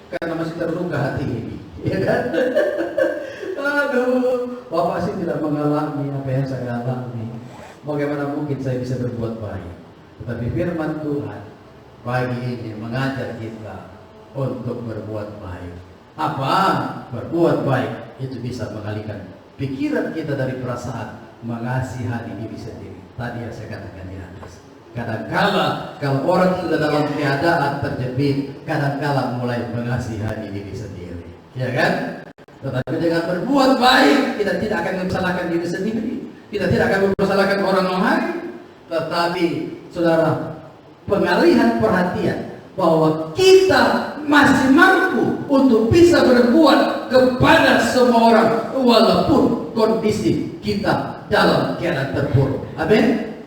karena masih terluka hati ini, ya kan? Aduh, Bapak sih tidak mengalami apa yang saya alami. Bagaimana mungkin saya bisa berbuat baik? Tetapi firman Tuhan pagi ini mengajar kita untuk berbuat baik. Apa? Berbuat baik itu bisa mengalihkan pikiran kita dari perasaan mengasihani diri sendiri. Tadi yang saya katakan di atas. Kadang-kala kalau orang sudah dalam keadaan terjepit, kadang-kala mulai mengasihani diri sendiri, ya kan? Tetapi dengan berbuat baik, kita tidak akan memsalahkan diri sendiri, kita tidak akan memsalahkan orang lain. Tetapi saudara, pengalihan perhatian bahwa kita masih mampu untuk bisa berbuat kepada semua orang walaupun kondisi kita dalam keadaan terpuruk. Amin.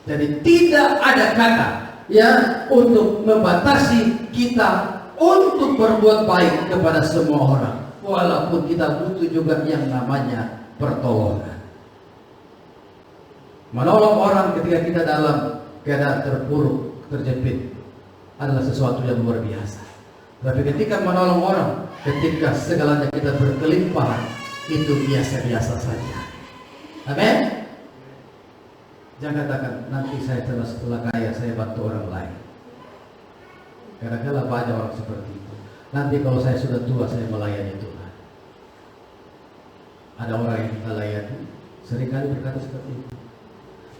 Jadi tidak ada kata ya untuk membatasi kita untuk berbuat baik kepada semua orang, walaupun kita butuh juga yang namanya pertolongan. Menolong orang ketika kita dalam keadaan terpuruk, terjepit adalah sesuatu yang luar biasa. Tapi ketika menolong orang, ketika segalanya kita berkelimpahan, itu biasa-biasa saja. Amin. Jangan katakan nanti saya setelah kaya saya bantu orang lain. Kadang-kadang banyak orang seperti itu. Nanti kalau saya sudah tua saya melayani Tuhan. Ada orang yang kita layani seringkali berkata seperti itu.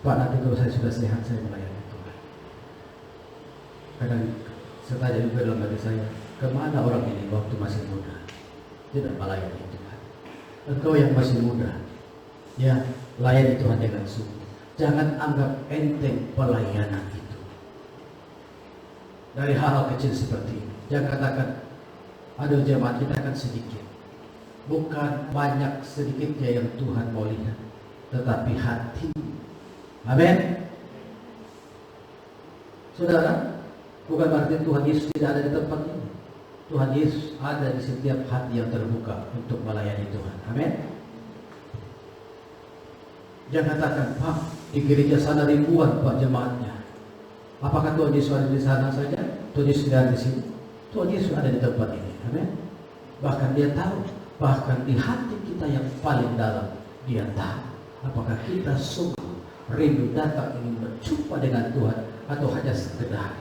Pak, nanti kalau saya sudah sehat saya melayani Tuhan. Kadang saya tanya juga dalam hati saya, kemana orang ini waktu masih muda? Tidak melayani Tuhan. Engkau yang masih muda, Ya, layani Tuhan dengan sungguh. Jangan anggap enteng pelayanan itu. Dari hal-hal kecil seperti ini. Jangan katakan, aduh jemaat kita kan sedikit. Bukan banyak sedikitnya yang Tuhan mau lihat, tetapi hati. Amin. Saudara, bukan berarti Tuhan Yesus tidak ada di tempat ini. Tuhan Yesus ada di setiap hati yang terbuka untuk melayani Tuhan. Amin. Jangan katakan, Pak, di gereja sana ribuan Pak jemaatnya. Apakah Tuhan Yesus ada di sana saja? Tuhan Yesus tidak ada di sini. Tuhan Yesus ada di tempat ini. Amin. Bahkan Dia tahu, bahkan di hati kita yang paling dalam, Dia tahu apakah kita sungguh rindu datang ingin berjumpa dengan Tuhan atau hanya sekedar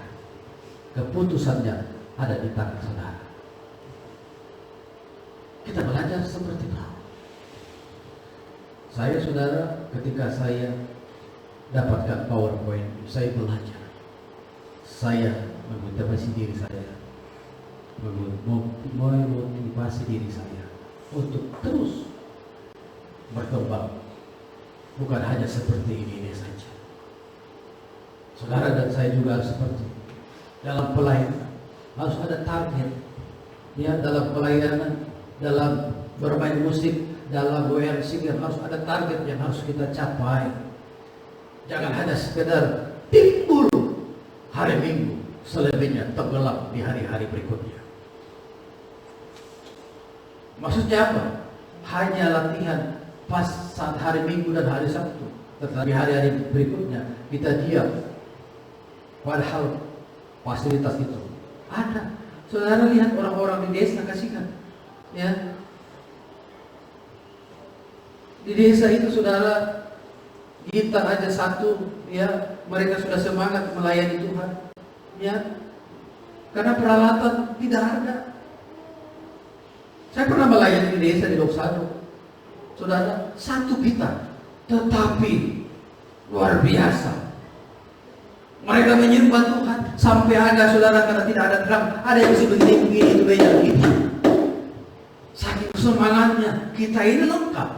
keputusannya ada di tangan saudara. Kita belajar seperti itu. Saya, saudara, ketika saya dapatkan PowerPoint, saya belajar. Saya memotivasi diri saya, memotivasi diri saya untuk terus berkembang. Bukan hanya seperti ini saja. Saudara dan saya juga harus seperti dalam pelayanan harus ada target. Ya, dalam pelayanan, dalam bermain musik, dalam WR Singer harus ada target yang harus kita capai. Jangan hanya sekedar timbul hari Minggu, selebihnya tenggelam di hari-hari berikutnya. Maksudnya apa? Hanya latihan pas saat hari Minggu dan hari Sabtu, tetapi hari-hari berikutnya kita diam. Padahal fasilitas itu ada. Saudara lihat orang-orang di desa, kasihkan, ya. Di desa itu saudara, gitar aja satu, ya, mereka sudah semangat melayani Tuhan, ya, karena peralatan tidak ada. Saya pernah melayani di desa di Loksado, saudara, satu gitar, tetapi luar biasa. Mereka menyembah Tuhan sampai ada, saudara, karena tidak ada drum, ada yang bisa begini-begini, itu banyak gitu. Saking semangatnya, kita ini lengkap.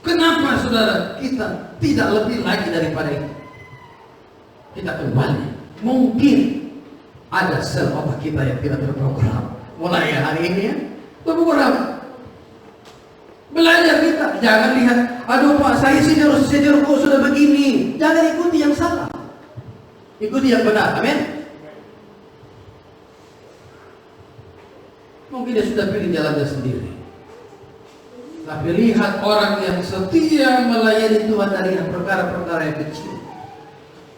Kenapa, saudara, kita tidak lebih lagi daripada itu? Kita kembali. Mungkin ada sel otak kita yang tidak terprogram. Mulai hari ini, ya, terprogram. Belajar kita. Jangan lihat, aduh Pak, saya senior kok sudah begini. Jangan ikuti yang salah. Ikuti yang benar. Amin. Mungkin dia sudah pilih jalannya sendiri. Tapi lihat orang yang setia melayani Tuhan dari perkara-perkara yang kecil,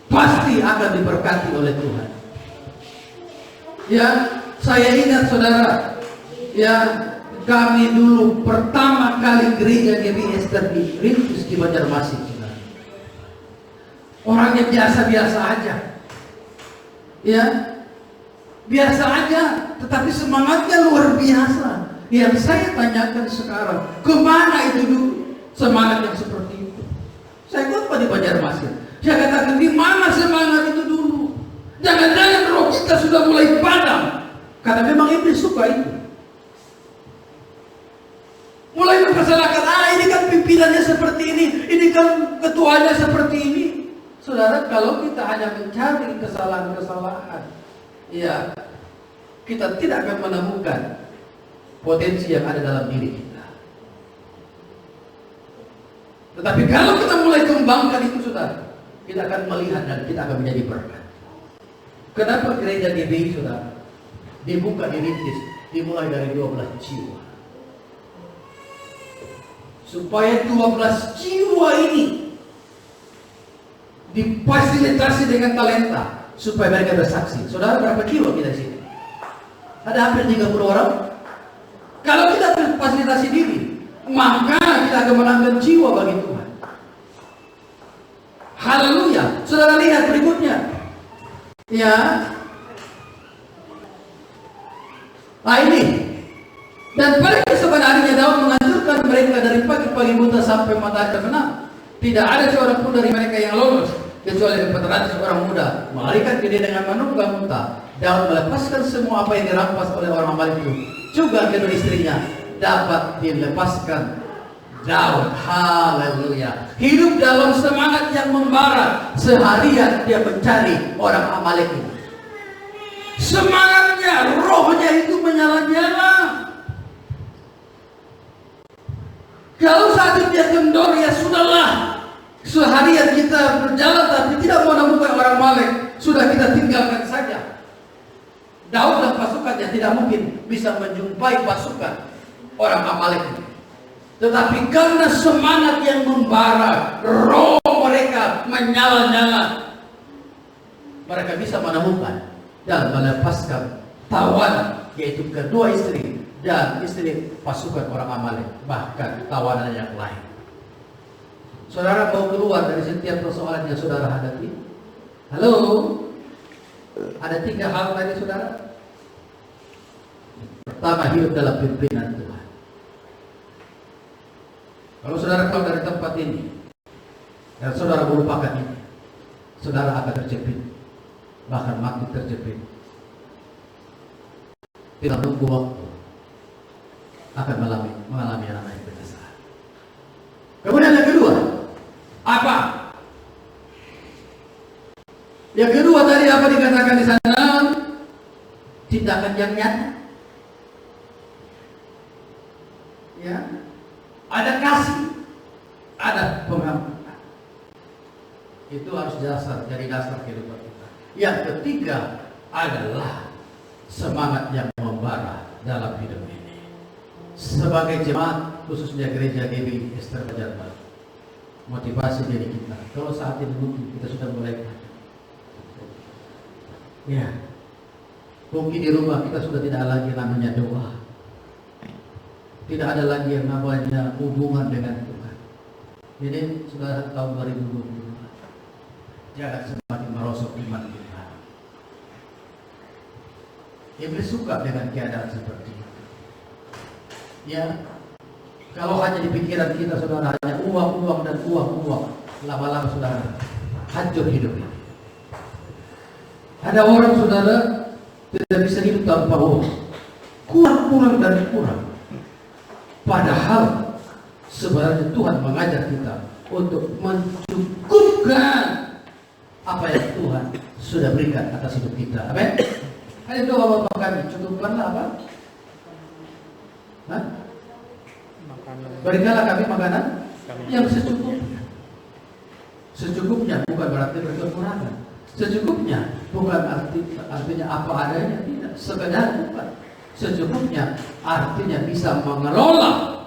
pasti akan diberkati oleh Tuhan. Ya, saya ingat, saudara, ya, kami dulu pertama kali gereja GBS dirintis di Banjarmasin, saudara. Orangnya biasa-biasa aja, ya, biasa aja, tetapi semangatnya luar biasa. Yang saya tanyakan sekarang, kemana itu dulu semangat yang seperti itu? Saya khotbah di Banjarmasin, saya katakan, di mana semangat itu dulu? Jangan-jangan roh kita sudah mulai padam, karena memang iblis suka itu. Mulai mempersalahkan, ini kan pimpinannya seperti ini kan ketuanya seperti ini. Saudara, kalau kita hanya mencari kesalahan-kesalahan, ya, kita tidak akan menemukan potensi yang ada dalam diri kita. Tetapi kalau kita mulai kembangkan itu, saudara, kita akan melihat dan kita akan menjadi berkat. Kenapa gereja GBI, saudara, dibuka, dirintis, dimulai dari 12 jiwa. Supaya 12 jiwa ini difasilitasi dengan talenta, supaya mereka bersaksi. Saudara, berapa jiwa kita di sini? Ada hampir 30 orang. Kalau kita fasilitasi diri, maka kita akan menambah jiwa bagi Tuhan. Haleluya. Saudara lihat berikutnya, ya. Nah ini, dan pada kesebenarnya Daud menganjurkan mereka dari pagi-pagi buta sampai matahari terbenam. Tidak ada seorang pun dari mereka yang lolos, kecuali 400 orang muda melarikan diri dengan menunggang unta. Daud melepaskan semua apa yang dirampas oleh orang Amalek itu. Juga kedua istrinya dapat dilepaskan Daud, haleluya, hidup dalam semangat yang membara. Seharian dia mencari orang Amalek itu. Semangatnya, rohnya itu menyala-nyala. Kalau saat itu dia kendor, ya sudahlah. Seharian kita berjalan tapi tidak menemukan orang Amalek, sudah kita tinggalkan saja. Daud dan pasukannya tidak mungkin bisa menjumpai pasukan orang Amalek itu. Tetapi karena semangat yang membara, roh mereka menyala-nyala, mereka bisa menemukan dan melepaskan tawanan, yaitu kedua istri dan istri pasukan orang Amalek, bahkan tawanan yang lain. Saudara mau keluar dari setiap persoalan yang saudara hadapi? Halo? Ada 3 hal tadi saudara. Pertama, hidup dalam pimpinan Tuhan. Kalau saudara keluar dari tempat ini dan saudara melupakan ini, saudara akan terjepit, bahkan mati terjepit. Tidak menunggu waktu, akan mengalami yang namanya penyesalan. Kemudian yang kedua, apa? Yang kedua tadi apa dikatakan di sana? Tindakan yang nyata. Ya, ada kasih, ada pengampunan. Itu harus dasar, jadi dasar kehidupan kita. Yang ketiga adalah semangat yang membara dalam hidup ini. Sebagai jemaat, khususnya gereja GBI Ester Banjarbaru, motivasi diri kita. Kalau saat ini mungkin kita sudah mulai, ya, mungkin di rumah kita sudah tidak lagi namanya doa. Tidak ada lagi yang namanya hubungan dengan Tuhan. Jadi sudah tahun 2022, jangan semakin merosot iman kita. Iblis suka dengan keadaan seperti itu. Ya, kalau hanya di pikiran kita saudara hanya uang dan uang, lama-lama saudara hancur hidup ini. Ada orang saudara tidak bisa hidup tanpa uang, kurang dan kurang. Padahal sebenarnya Tuhan mengajar kita untuk mencukupkan apa yang Tuhan sudah berikan atas hidup kita. Amin. Ada doa Bapak kami, cukupkanlah apa? Hah? Berikanlah kami makanan yang secukupnya. Secukupnya bukan berarti berkekurangan. Secukupnya bukan artinya apa adanya, tidak. Sekedar bukan. Secukupnya artinya bisa mengelola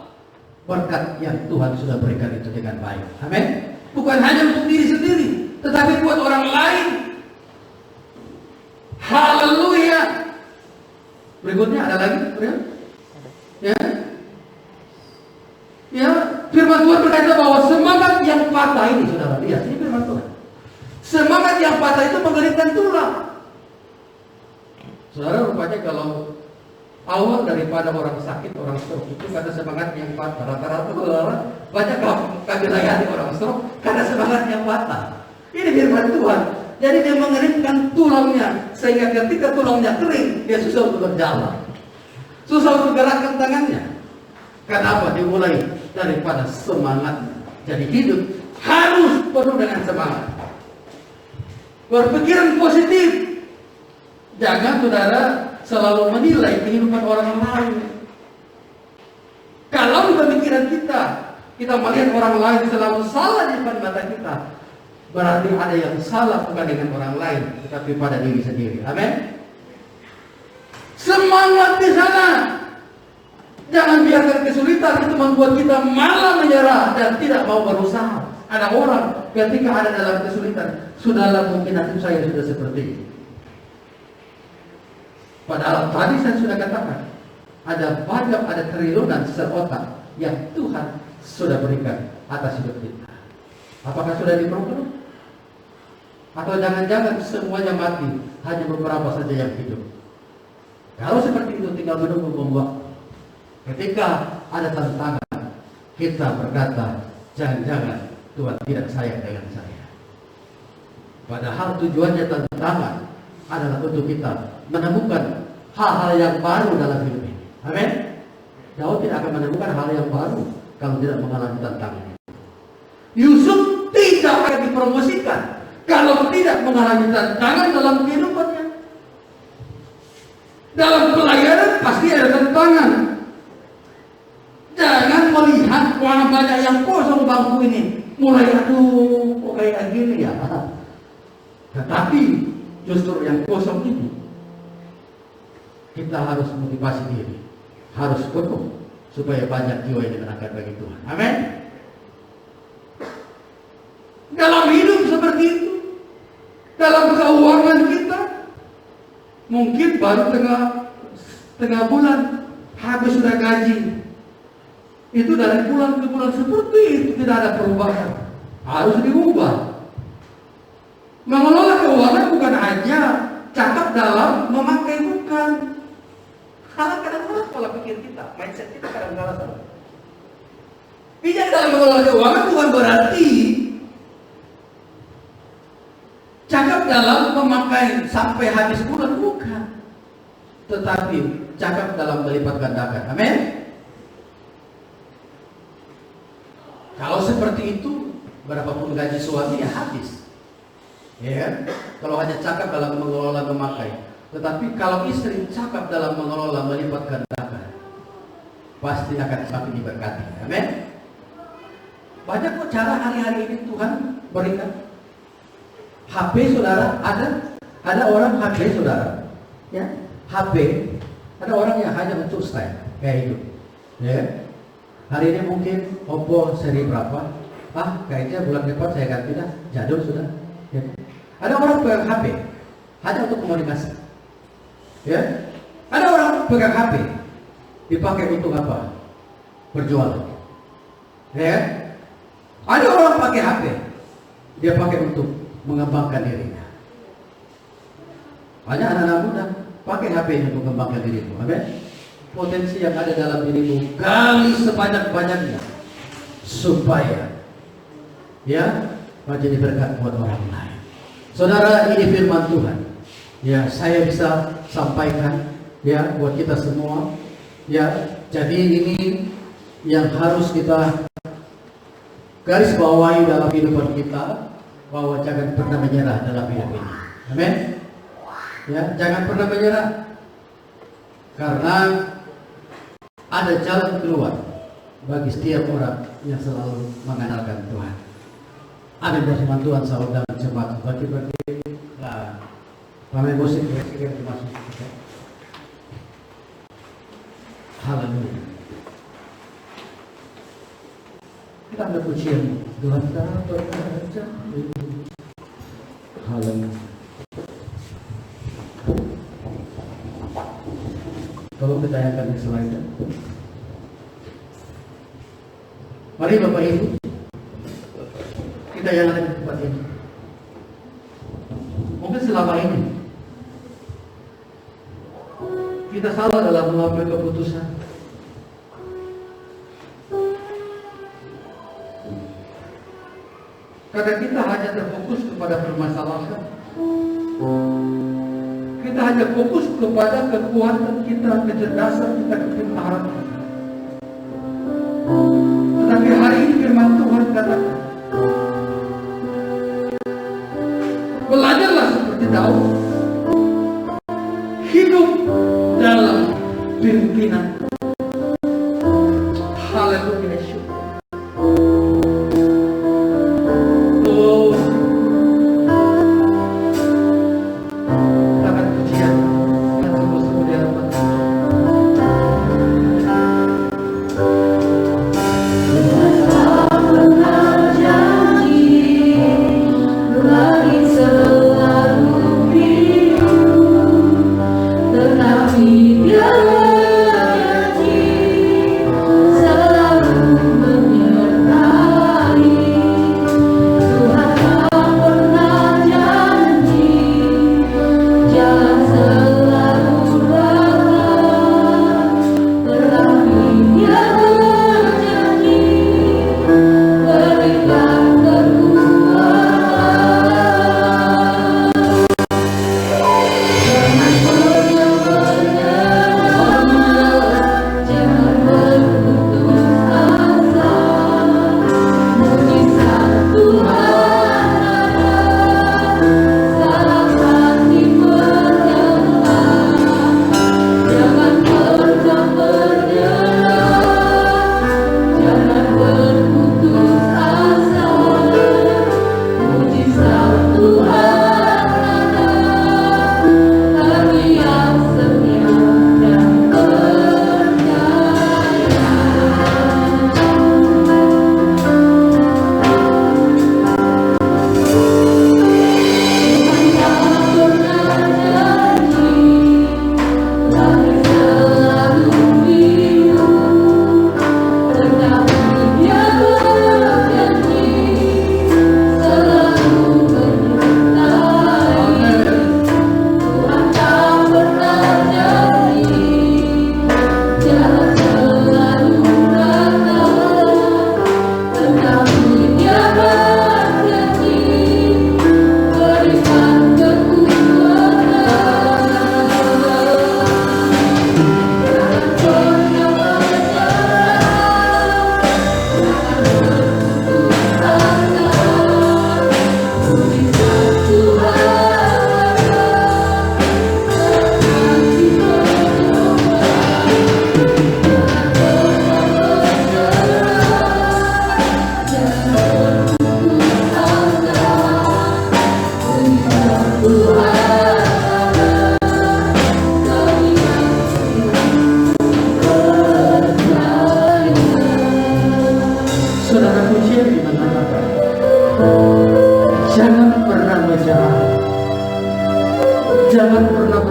berkat yang Tuhan sudah berikan itu dengan baik. Amin. Bukan hanya untuk diri sendiri, tetapi buat orang lain. Haleluya. Berikutnya ada lagi, ya. Ya, firman Tuhan berkata bahwa semangat yang patah ini, saudara lihat, ini firman Tuhan. Semangat yang patah itu mengeringkan tulang. Saudara, rupanya kalau awal daripada orang sakit, orang stroke itu karena semangat yang patah. Rata-rata banyak kami layani orang stroke karena semangat yang patah. Ini firman Tuhan. Jadi dia mengeringkan tulangnya sehingga ketika tulangnya kering, dia susah untuk berjalan, susah untuk gerakan tangannya. Kenapa? Dimulai daripada semangat. Jadi hidup harus penuh dengan semangat. Berpikiran positif. Jangan saudara selalu menilai kehidupan orang lain. Kalau di pemikiran kita melihat orang lain selalu salah di depan mata kita, berarti ada yang salah bukan dengan orang lain, tetapi pada diri sendiri. Amin. Semangat di sana. Jangan biarkan kesulitan itu membuat kita malah menyerah dan tidak mau berusaha. Ada orang ketika ada dalam kesulitan, sudahlah mungkin nasib saya sudah seperti ini. Padahal tadi saya sudah katakan, ada triliunan sel otak yang Tuhan sudah berikan atas hidup kita. Apakah sudah diperlukan? Atau jangan-jangan semuanya mati, hanya beberapa saja yang hidup? Kalau seperti itu tinggal menunggu waktu. Ketika ada tantangan, kita berkata, jangan-jangan Tuhan tidak sayang dengan saya. Padahal tujuannya tantangan adalah untuk kita menemukan hal-hal yang baru dalam hidup ini. Amin. Daud tidak akan menemukan hal yang baru kalau tidak mengalami tantangan. Yusuf tidak akan dipromosikan kalau tidak mengalami tantangan dalam kehidupannya. Dalam pelayanan pasti ada tantangan. Jangan melihat wah banyak yang kosong bangku ini, mulai aduh kok kayak gini ya. Tetapi justru yang kosong ini kita harus motivasi diri, harus penuh supaya banyak jiwa yang dimenangkan bagi Tuhan. Amin. Dalam hidup seperti itu, dalam keuangan kita, mungkin baru tengah bulan habis sudah gaji. Itu dari bulan ke bulan seperti itu tidak ada perubahan, harus diubah. Mengelola keuangan bukan hanya cakap dalam memakai, bukan. Kadang-kadang pola pikir kita, mindset kita kadang-kadang salah. Bijak dalam mengelola keuangan bukan berarti cakap dalam memakai sampai habis bulan, bukan. Tetapi cakap dalam melipat gandakan. Amin. Kalau seperti itu, berapapun gaji suami ya habis. Ya, kalau hanya cakap dalam mengelola memakai. Tetapi kalau istri cakap dalam mengelola melipat gandakan, pasti akan semakin diberkati. Amin. Banyak kok cara hari-hari ini Tuhan berikan. HP saudara ada orang HP saudara, ya HP ada orang yang hanya untuk style kayak itu, ya. Hari ini mungkin Oppo seri berapa? Kayaknya bulan depan saya ganti dah, jadul sudah. Ya. Ada orang pegang HP hanya untuk komunikasi. Ya, ada orang pegang HP dipakai untuk apa? Berjualan. Ya, ada orang pakai HP dia pakai untuk mengembangkan dirinya. Banyak anak-anak muda pakai HP untuk mengembangkan dirimu. Amin. Potensi yang ada dalam dirimu gali sebanyak-banyaknya supaya ya menjadi berkat buat orang lain. Saudara, ini firman Tuhan. Ya, saya bisa sampaikan ya buat kita semua. Ya, jadi ini yang harus kita garis bawahi dalam kehidupan kita, bahwa jangan pernah menyerah dalam hidup ini. Amin. Ya, jangan pernah menyerah. Karena ada jalan keluar bagi setiap orang yang selalu mengandalkan Tuhan. Amin. Firman Tuhan sahabat dan jemaat bagi-bagi. Pemain musik yang termasuk kita. Haleluya. Kita ada pujian Tuhan tak berkata. Haleluya. Tolong ditayangkan di slide. Mari Bapak Ibu, kita yang ada di tempat ini. Mungkin selama ini kita salah dalam mengambil keputusan. Karena kita hanya terfokus kepada permasalahan. Kita hanya fokus kepada kekuatan kita, kecerdasan kita, kepintaran kita. Tetapi hari ini firman Tuhan katakan, belajarlah seperti Daud, hidup dalam pimpinan. Haleluya, syukur. Tangan pujian yang sungguh-sungguh di hadapan Tuhan. Tetapi dia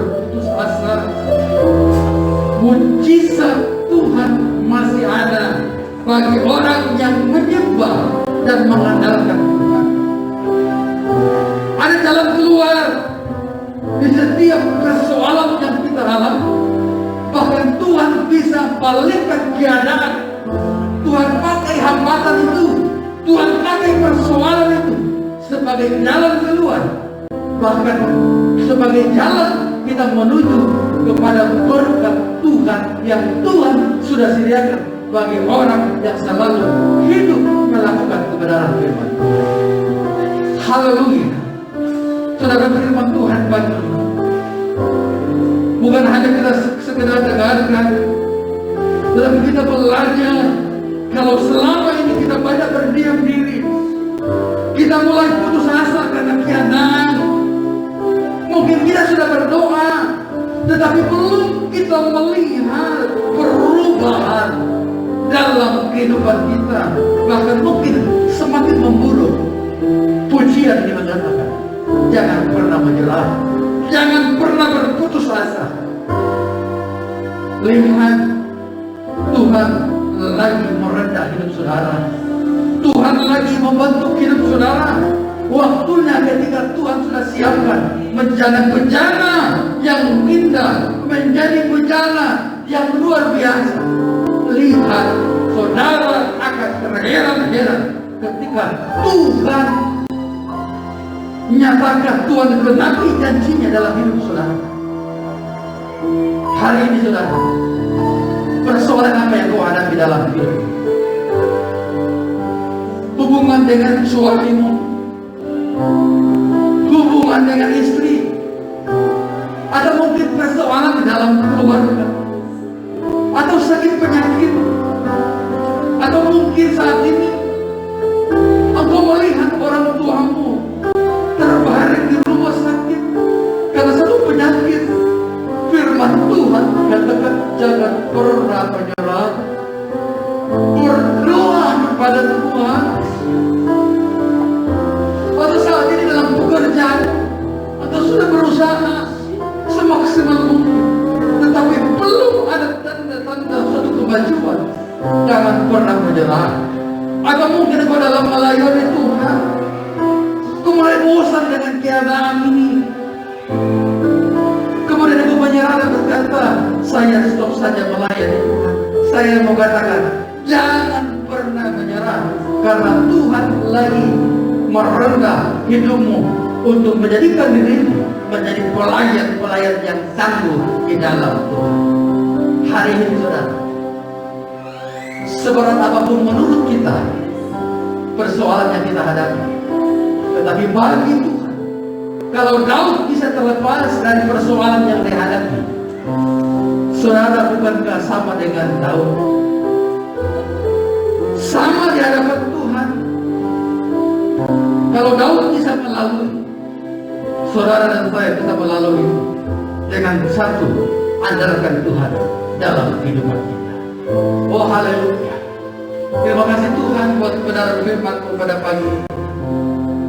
berputus asa. Mujizat Tuhan masih ada bagi orang yang menyembah dan mengandalkan Tuhan. Ada jalan keluar di setiap persoalan yang kita alami. Bahkan Tuhan bisa balikkan keadaan. Tuhan pakai hambatan itu, Tuhan pakai persoalan itu sebagai jalan keluar. Bahkan sebagai jalan kita menuju kepada berkat Tuhan yang Tuhan sudah sediakan bagi orang yang selalu hidup melakukan kebenaran firman Tuhan. Haleluya. Saudara, firman Tuhan bagi kita bukan hanya kita sekedar dengarkan, tetapi kita belajar. Kalau selama ini kita banyak berdiam diri, kita mulai putus asa karena keadaan. Mungkin kita sudah berdoa, tetapi belum kita melihat perubahan dalam kehidupan kita. Bahkan mungkin semakin memburuk. Pujian ini mengatakan, jangan pernah menyerah, jangan pernah berputus asa. Lihat, Tuhan lagi merendah hidup saudara. Tuhan lagi membentuk hidup saudara. Waktunya ketika Tuhan sudah siapkan menjadi bencana yang indah, menjadi bencana yang luar biasa. Lihat, saudara akan terheran-heran ketika Tuhan nyatakan, Tuhan genapi janjinya dalam hidup saudara. Hari ini saudara, persoalan apa yang kau hadapi dalam hidup? Hubungan dengan suamimu, hubungan dengan istri, ada mungkin persoalan di dalam keluarga, atau sakit penyakit, atau mungkin saat ini engkau melihat orang tuamu terbaring di rumah sakit karena satu penyakit. Firman Tuhan katakan, jangan pernah menyerah, berdoa kepada Tuhan. Atau saat ini dalam pekerjaan, atau sudah berusaha semaksimal mungkin, tetapi belum ada tanda-tanda suatu kemajuan, jangan pernah menyerah. Atau mungkin kau dalam melayani Tuhan, kau mulai bosan dengan keadaan ini, kemudian aku menyerah dan berkata, saya stop saja melayani Tuhan. Saya mau katakan, jangan pernah menyerah, karena Tuhan lagi merendah hidupmu untuk menjadikan dirimu menjadi pelayan-pelayan yang tangguh di dalam Tuhan. Hari ini saudara, seberat apapun menurut kita persoalan yang kita hadapi, tetapi bagi Tuhan, kalau Daud bisa terlepas dari persoalan yang dihadapi, saudara bukankah sama dengan Daud? Sama di hadapan Tuhan. Kalau Daud bisa melalui, saudara dan saya bisa melalui dengan satu, andalkan Tuhan dalam kehidupan kita. Oh haleluya. Terima kasih Tuhan buat kebenaran firman-Mu pada pagi ini.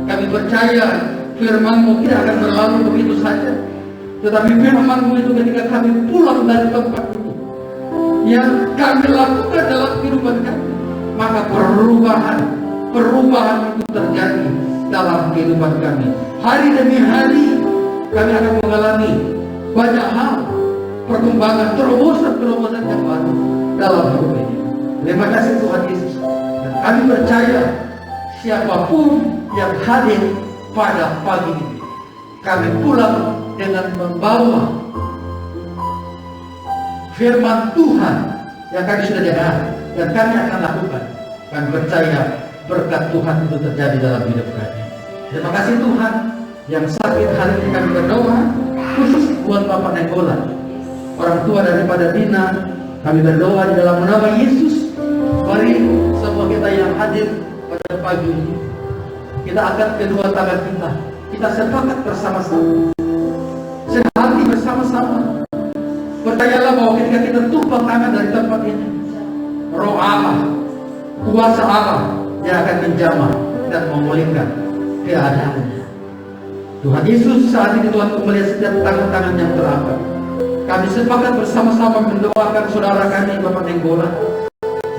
Kami percaya firman-Mu tidak akan berlalu begitu saja, tetapi firman-Mu itu ketika kami pulang dari tempat ini, yang kami lakukan dalam kehidupan kami, maka perubahan itu terjadi dalam kehidupan kami. Hari demi hari kami akan mengalami banyak hal, perkembangan, terobosan yang baru dalam hidup ini. Terima kasih Tuhan Yesus. Dan kami percaya siapapun yang hadir pada pagi ini, kami pulang dengan membawa firman Tuhan yang kami sudah dengar dan kami akan lakukan. Kami percaya berkat Tuhan itu terjadi dalam hidup kami. Terima kasih Tuhan. Yang sakit hari ini kami berdoa khusus buat Bapak Nenggolan, orang tua daripada Dina. Kami berdoa di dalam nama Yesus. Mari semua kita yang hadir pada pagi ini, kita angkat kedua tangan kita sepakat bersama-sama, sehati bersama-sama. Percayalah bahwa ketika kita tumpang tangan dari tempat ini, Roh Allah, kuasa Allah yang akan menjamah dan memulihkan keadaannya. Tuhan Yesus, saat ini Tuhan melihat setiap tangan-tangan yang terangkat. Kami sepakat bersama-sama mendoakan saudara kami Bapak Nenggolan.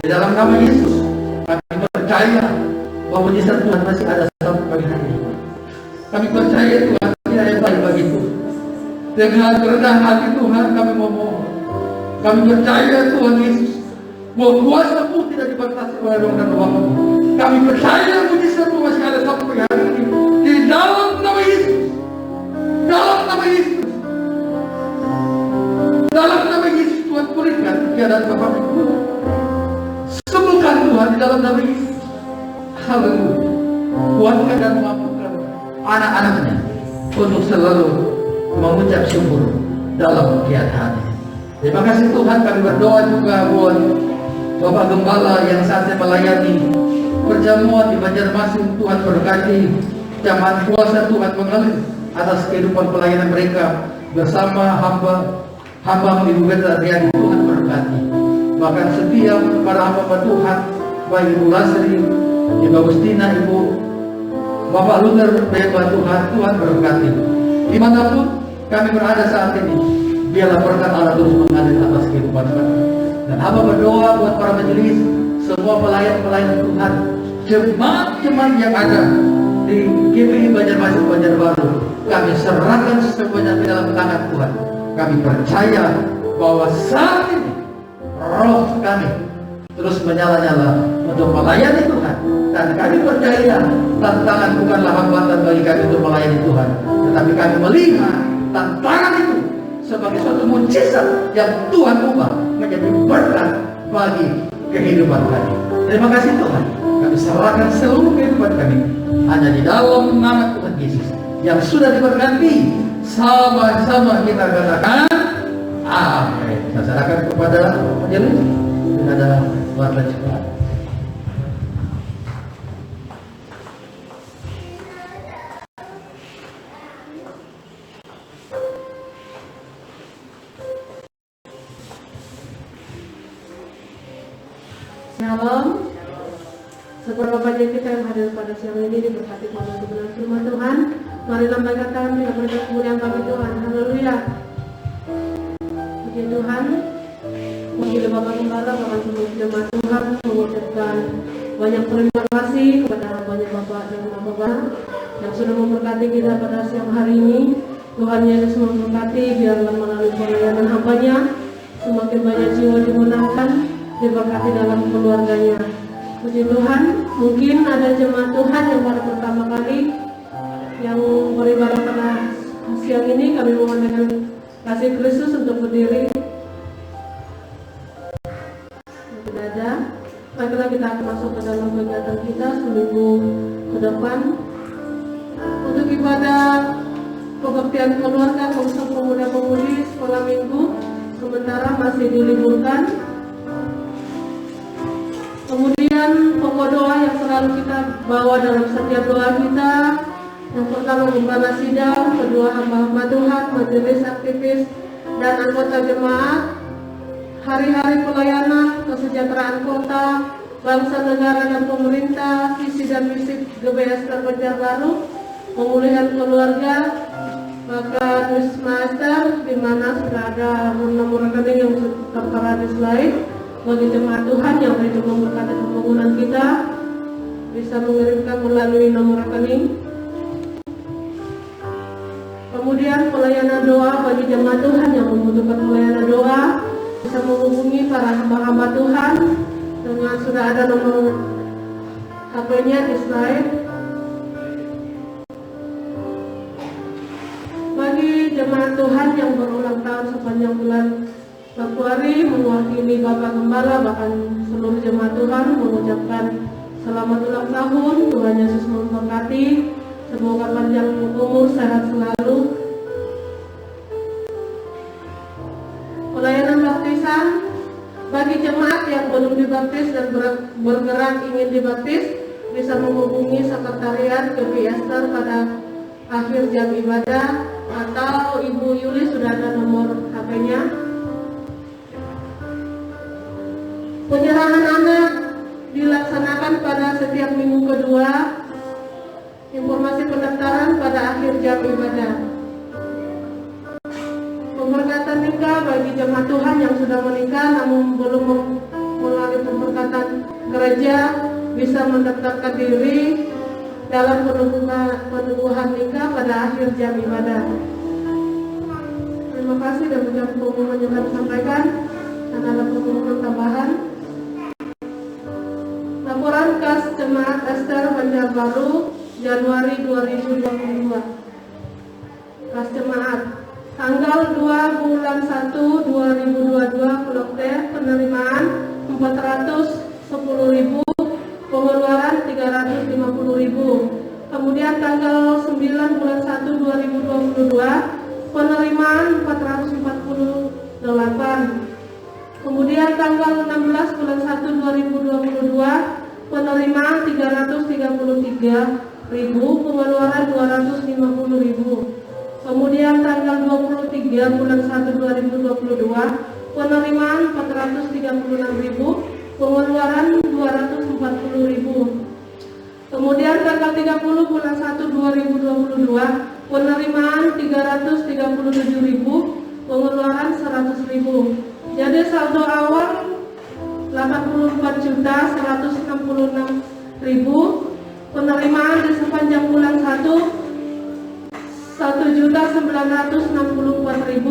Di dalam nama Yesus, kami percaya bahwa mujizat Tuhan masih ada sampai pagi hari ini. Kami percaya Tuhan tidak yang baik bagi Tuhan. Dengan kerendahan hati Tuhan kami memohon. Kami percaya Tuhan Yesus bahwa kuasa-Mu tidak dibatasi oleh roh dan waktu. Kami percaya mujizat-Mu masih ada sampai pagi hari ini. Di dalam nama Yesus. Dalam nama Yesus. Dalam nama Yesus Tuhan pulihkan keadaan Bapak Ibu. Sembuhkan Tuhan di dalam nama Yesus. Haleluya. Kuatkan dan mampukan anak-anaknya untuk selalu mengucap syukur dalam kegiatannya. Terima kasih Tuhan, kami berdoa juga buat Bapak Gembala yang saat ini melayani perjamuan di Banjarmasin. Tuhan berkati jamaah kuasa Tuhan mengalir atas kehidupan pelayanan mereka bersama hamba Ibu Beta Riani. Tuhan berkati. Bahkan setiap para hamba Tuhan, baik Ibu Lasri, Ibu Agustina, Ibu Bapak Luther, Tuhan berkati. Dimanapun kami berada saat ini, biarlah berkat Allah terus mengalir atas kehidupan kami. Dan hamba berdoa buat para majelis, semua pelayan-pelayan Tuhan, jemaat-jemaat yang ada di GPI Banjarmasin Banjarbaru, kami serahkan semuanya ke dalam tangan Tuhan. Kami percaya bahwa saat ini roh kami terus menyala-nyala untuk melayani Tuhan. Dan kami percaya tantangan bukanlah hambatan bagi kami untuk melayani Tuhan, tetapi kami melihat tantangan itu sebagai suatu mujizat yang Tuhan ubah menjadi berkat bagi kehidupan kami. Terima kasih Tuhan. Kami serahkan seluruh kehidupan kami hanya di dalam nama Tuhan Yesus yang sudah diberkati. Sama-sama kita katakan amin. Saya serahkan kepada majelis. Ada warna cepat. Shalom. Seberapa banyak kita yang hadir pada siang ini diberkati oleh kebenaran firman Tuhan. Mari lambaikan tangan kita berikan kemuliaan bagi Tuhan. Haleluya. Puji Tuhan. Mungkin Bapak Gembala, Bapak seluruh jemaat Tuhan mengucapkan banyak terima kasih kepada banyak Bapak dan Bapak yang sudah memberkati kita pada siang hari ini. Tuhan Yesus memberkati, biarlah melalui pelayanan hamba-Nya semakin banyak jiwa dimenangkan, diberkati dalam keluarganya. Puji Tuhan. Mungkin ada jemaat Tuhan yang baru pertama kali yang beribadah pada siang ini, kami mohon dengan kasih Kristus untuk berdiri. Tidak ada. Baiklah, kita akan masuk ke dalam kegiatan kita seminggu ke depan untuk ibadah kebaktian keluarga, khusus pemuda-pemudi sekolah minggu sementara masih diliburkan. Kemudian pokok doa yang selalu kita bawa dalam setiap doa kita. Yang pertama Gembala Sidang, kedua hamba-hamba Tuhan, majelis aktivis dan anggota jemaat. Hari-hari pelayanan, kesejahteraan kota, bangsa, negara dan pemerintah, visi dan misi GBS Banjarbaru, pemulihan keluarga, bahkan Wisma Ester, di mana sudah ada nomor rekening yang tertera di slide. Bagi jemaat Tuhan yang rindu memberkati pembangunan kita, bisa mengirimkan melalui nomor rekening. Kemudian pelayanan doa bagi jemaat Tuhan yang membutuhkan pelayanan doa, bisa menghubungi para hamba-hamba Tuhan dengan sudah ada nomor HP-nya di slide. Bagi jemaat Tuhan yang berulang tahun sepanjang bulan Februari, mewakili Bapak Gembala bahkan seluruh jemaat Tuhan mengucapkan selamat ulang tahun. Tuhan Yesus memberkati, semoga panjang umur, sehat selalu. Pelayanan baptisan bagi jemaat yang belum dibaptis dan bergerak ingin dibaptis, bisa menghubungi sekretariat GPI Ester pada akhir jam ibadah, atau Ibu Yuli sudah ada nomor HP-nya. Penyerahan anak dilaksanakan pada setiap minggu kedua. Informasi informasi pendaftaran pada akhir jam ibadah. Pemberkatan nikah bagi jemaat Tuhan yang sudah menikah namun belum melalui pemberkatan gereja bisa mendaftarkan diri dalam peneguhan nikah pada akhir jam ibadah. Terima kasih dan beberapa pengumuman yang kami sampaikan dan ada pengumuman tambahan. Laporan kas jemaat Ester Banjarbaru Januari 2022. Kas jemaat tanggal 2 bulan 1 2022 Blok D penerimaan 410.000, pengeluaran 350.000. Kemudian tanggal 9 bulan 1 2022 penerimaan 448. Kemudian tanggal 16 bulan 1 2022 penerimaan 333.000, pengeluaran 250.000. Kemudian tanggal 23 bulan 1 2022 penerimaan 436.000, pengeluaran 240.000. Kemudian tanggal 30 bulan 1 2022 penerimaan 337.000, pengeluaran 100.000. Jadi saldo awal 84.166.000, penerimaan di sepanjang bulan 1 1.964.000,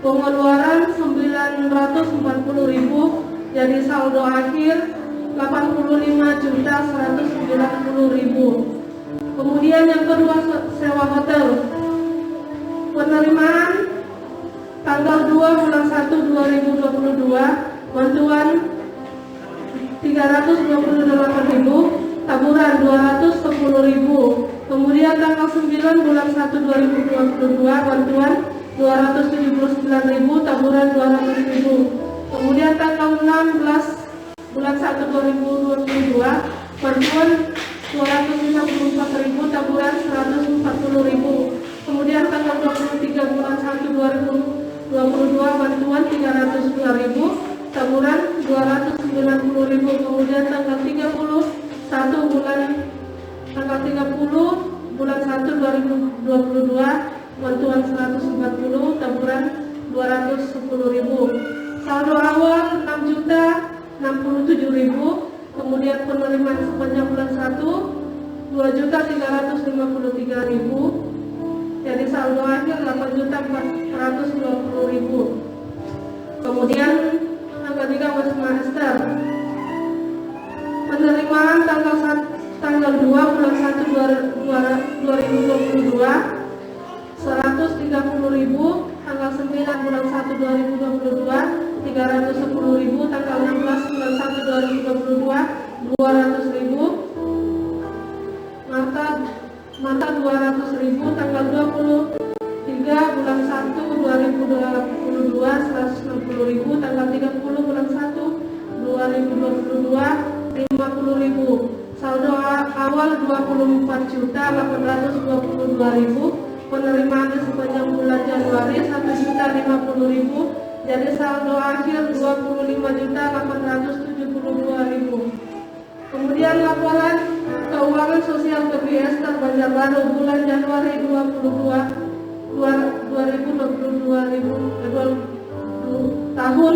pengeluaran 940.000. Jadi saldo akhir 85.190.000. Kemudian yang kedua sewa hotel. Penerimaan tanggal 2 bulan 1 2022 bantuan 328.000, taburan 210.000. Kemudian tanggal 9 bulan 1 2022 bantuan 279.000, taburan 200.000. Kemudian tanggal 16 bulan 1 2022 bantuan 254.000, taburan 140.000. Kemudian tanggal 23 bulan 1 2022 bantuan 302.000, taburan 290.000. Kemudian tanggal 30 bulan 1 2022 bantuan 140, taburan 210.000. Saldo awal 6.067.000. Kemudian penerimaan sepanjang bulan 1 2.353.000. Jadi saldo akhir 8.420.000. Kemudian tanggal 3 Wisma Ester. Penerimaan tanggal 2 bulan 1 2022 130.000, tanggal 9 bulan 1 2022 310.000, tanggal 16 bulan 1 2022 200.000, Mata 200.000, tanggal 23 bulan 1 2022 160.000, tanggal 30 bulan 1 2022 50.000. Saldo awal 24.822.000, penerimaan sepanjang bulan Januari 1.050.000. Jadi saldo akhir 25.872.000. Kemudian laporan keuangan sosial KPI Ester Banjarbaru bulan Januari 2022 tahun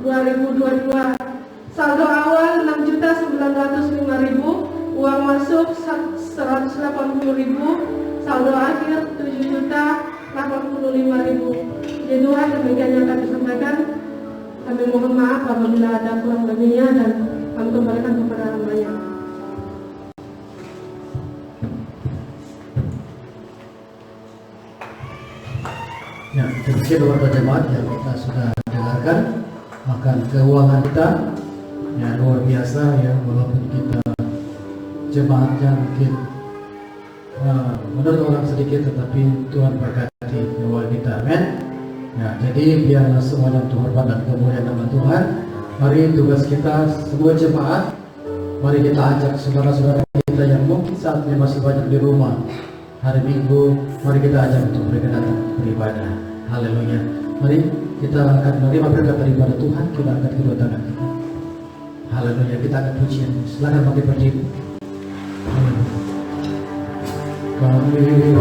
2022. Saldo awal 6.905.000, uang masuk 180.000, saldo akhir 7.085.000. Jadi Tuhan, demikian yang kami sampaikan. Kami mohon maaf apabila ada kurang lebihnya dan kami kembalikan kepada hamba-Nya. Ya, terima kasih Bapak Jemaat yang kita sudah dengarkan akan keuangan kita. Ya, luar biasa ya, walaupun kita jemaatnya mungkin menurut orang sedikit, tetapi Tuhan berkati keuangan kita, amin. Ya, jadi biarlah semuanya untuk hormat dan kemuliaan nama Tuhan. Mari tugas kita semua jemaat, mari kita ajak saudara-saudara kita yang mungkin saat ini masih banyak di rumah. Hari Minggu, mari kita ajak untuk mereka datang beribadah. Haleluya. Mari kita akan menerima berkat daripada Tuhan. Kita angkat kedua tangan kita. Haleluya. Kita akan pujian. Silakan pakai berdiri. kami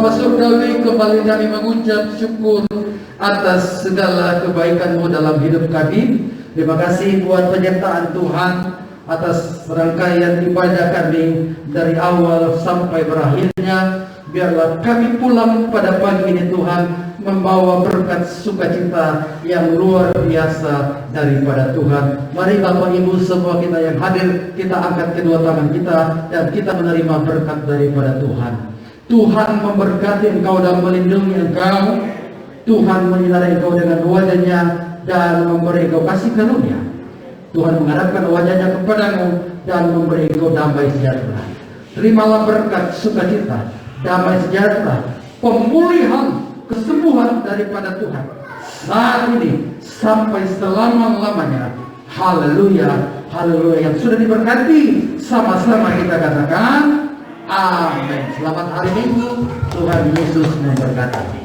Bapa Surgawi, kembali kami mengucap syukur atas segala kebaikan-Mu dalam hidup kami. Terima kasih buat penyertaan Tuhan atas rangkaian ibadah kami dari awal sampai berakhirnya. Biarlah kami pulang pada pagi ini Tuhan membawa berkat sukacita yang luar biasa daripada Tuhan. Mari Bapak Ibu semua kita yang hadir, kita angkat kedua tangan kita dan kita menerima berkat daripada Tuhan. Tuhan memberkati engkau dan melindungi engkau. Tuhan menyinari engkau dengan wajahnya dan memberi engkau kasih karunia. Tuhan menghadapkan wajahnya kepadamu dan memberi engkau damai sejahtera. Terimalah berkat sukacita, damai sejahtera, pemulihan, kesembuhan daripada Tuhan saat ini sampai selama-lamanya. Haleluya, haleluya. Yang sudah diberkati, sama-sama kita katakan amin. Selamat hari Minggu, Tuhan Yesus memberkati.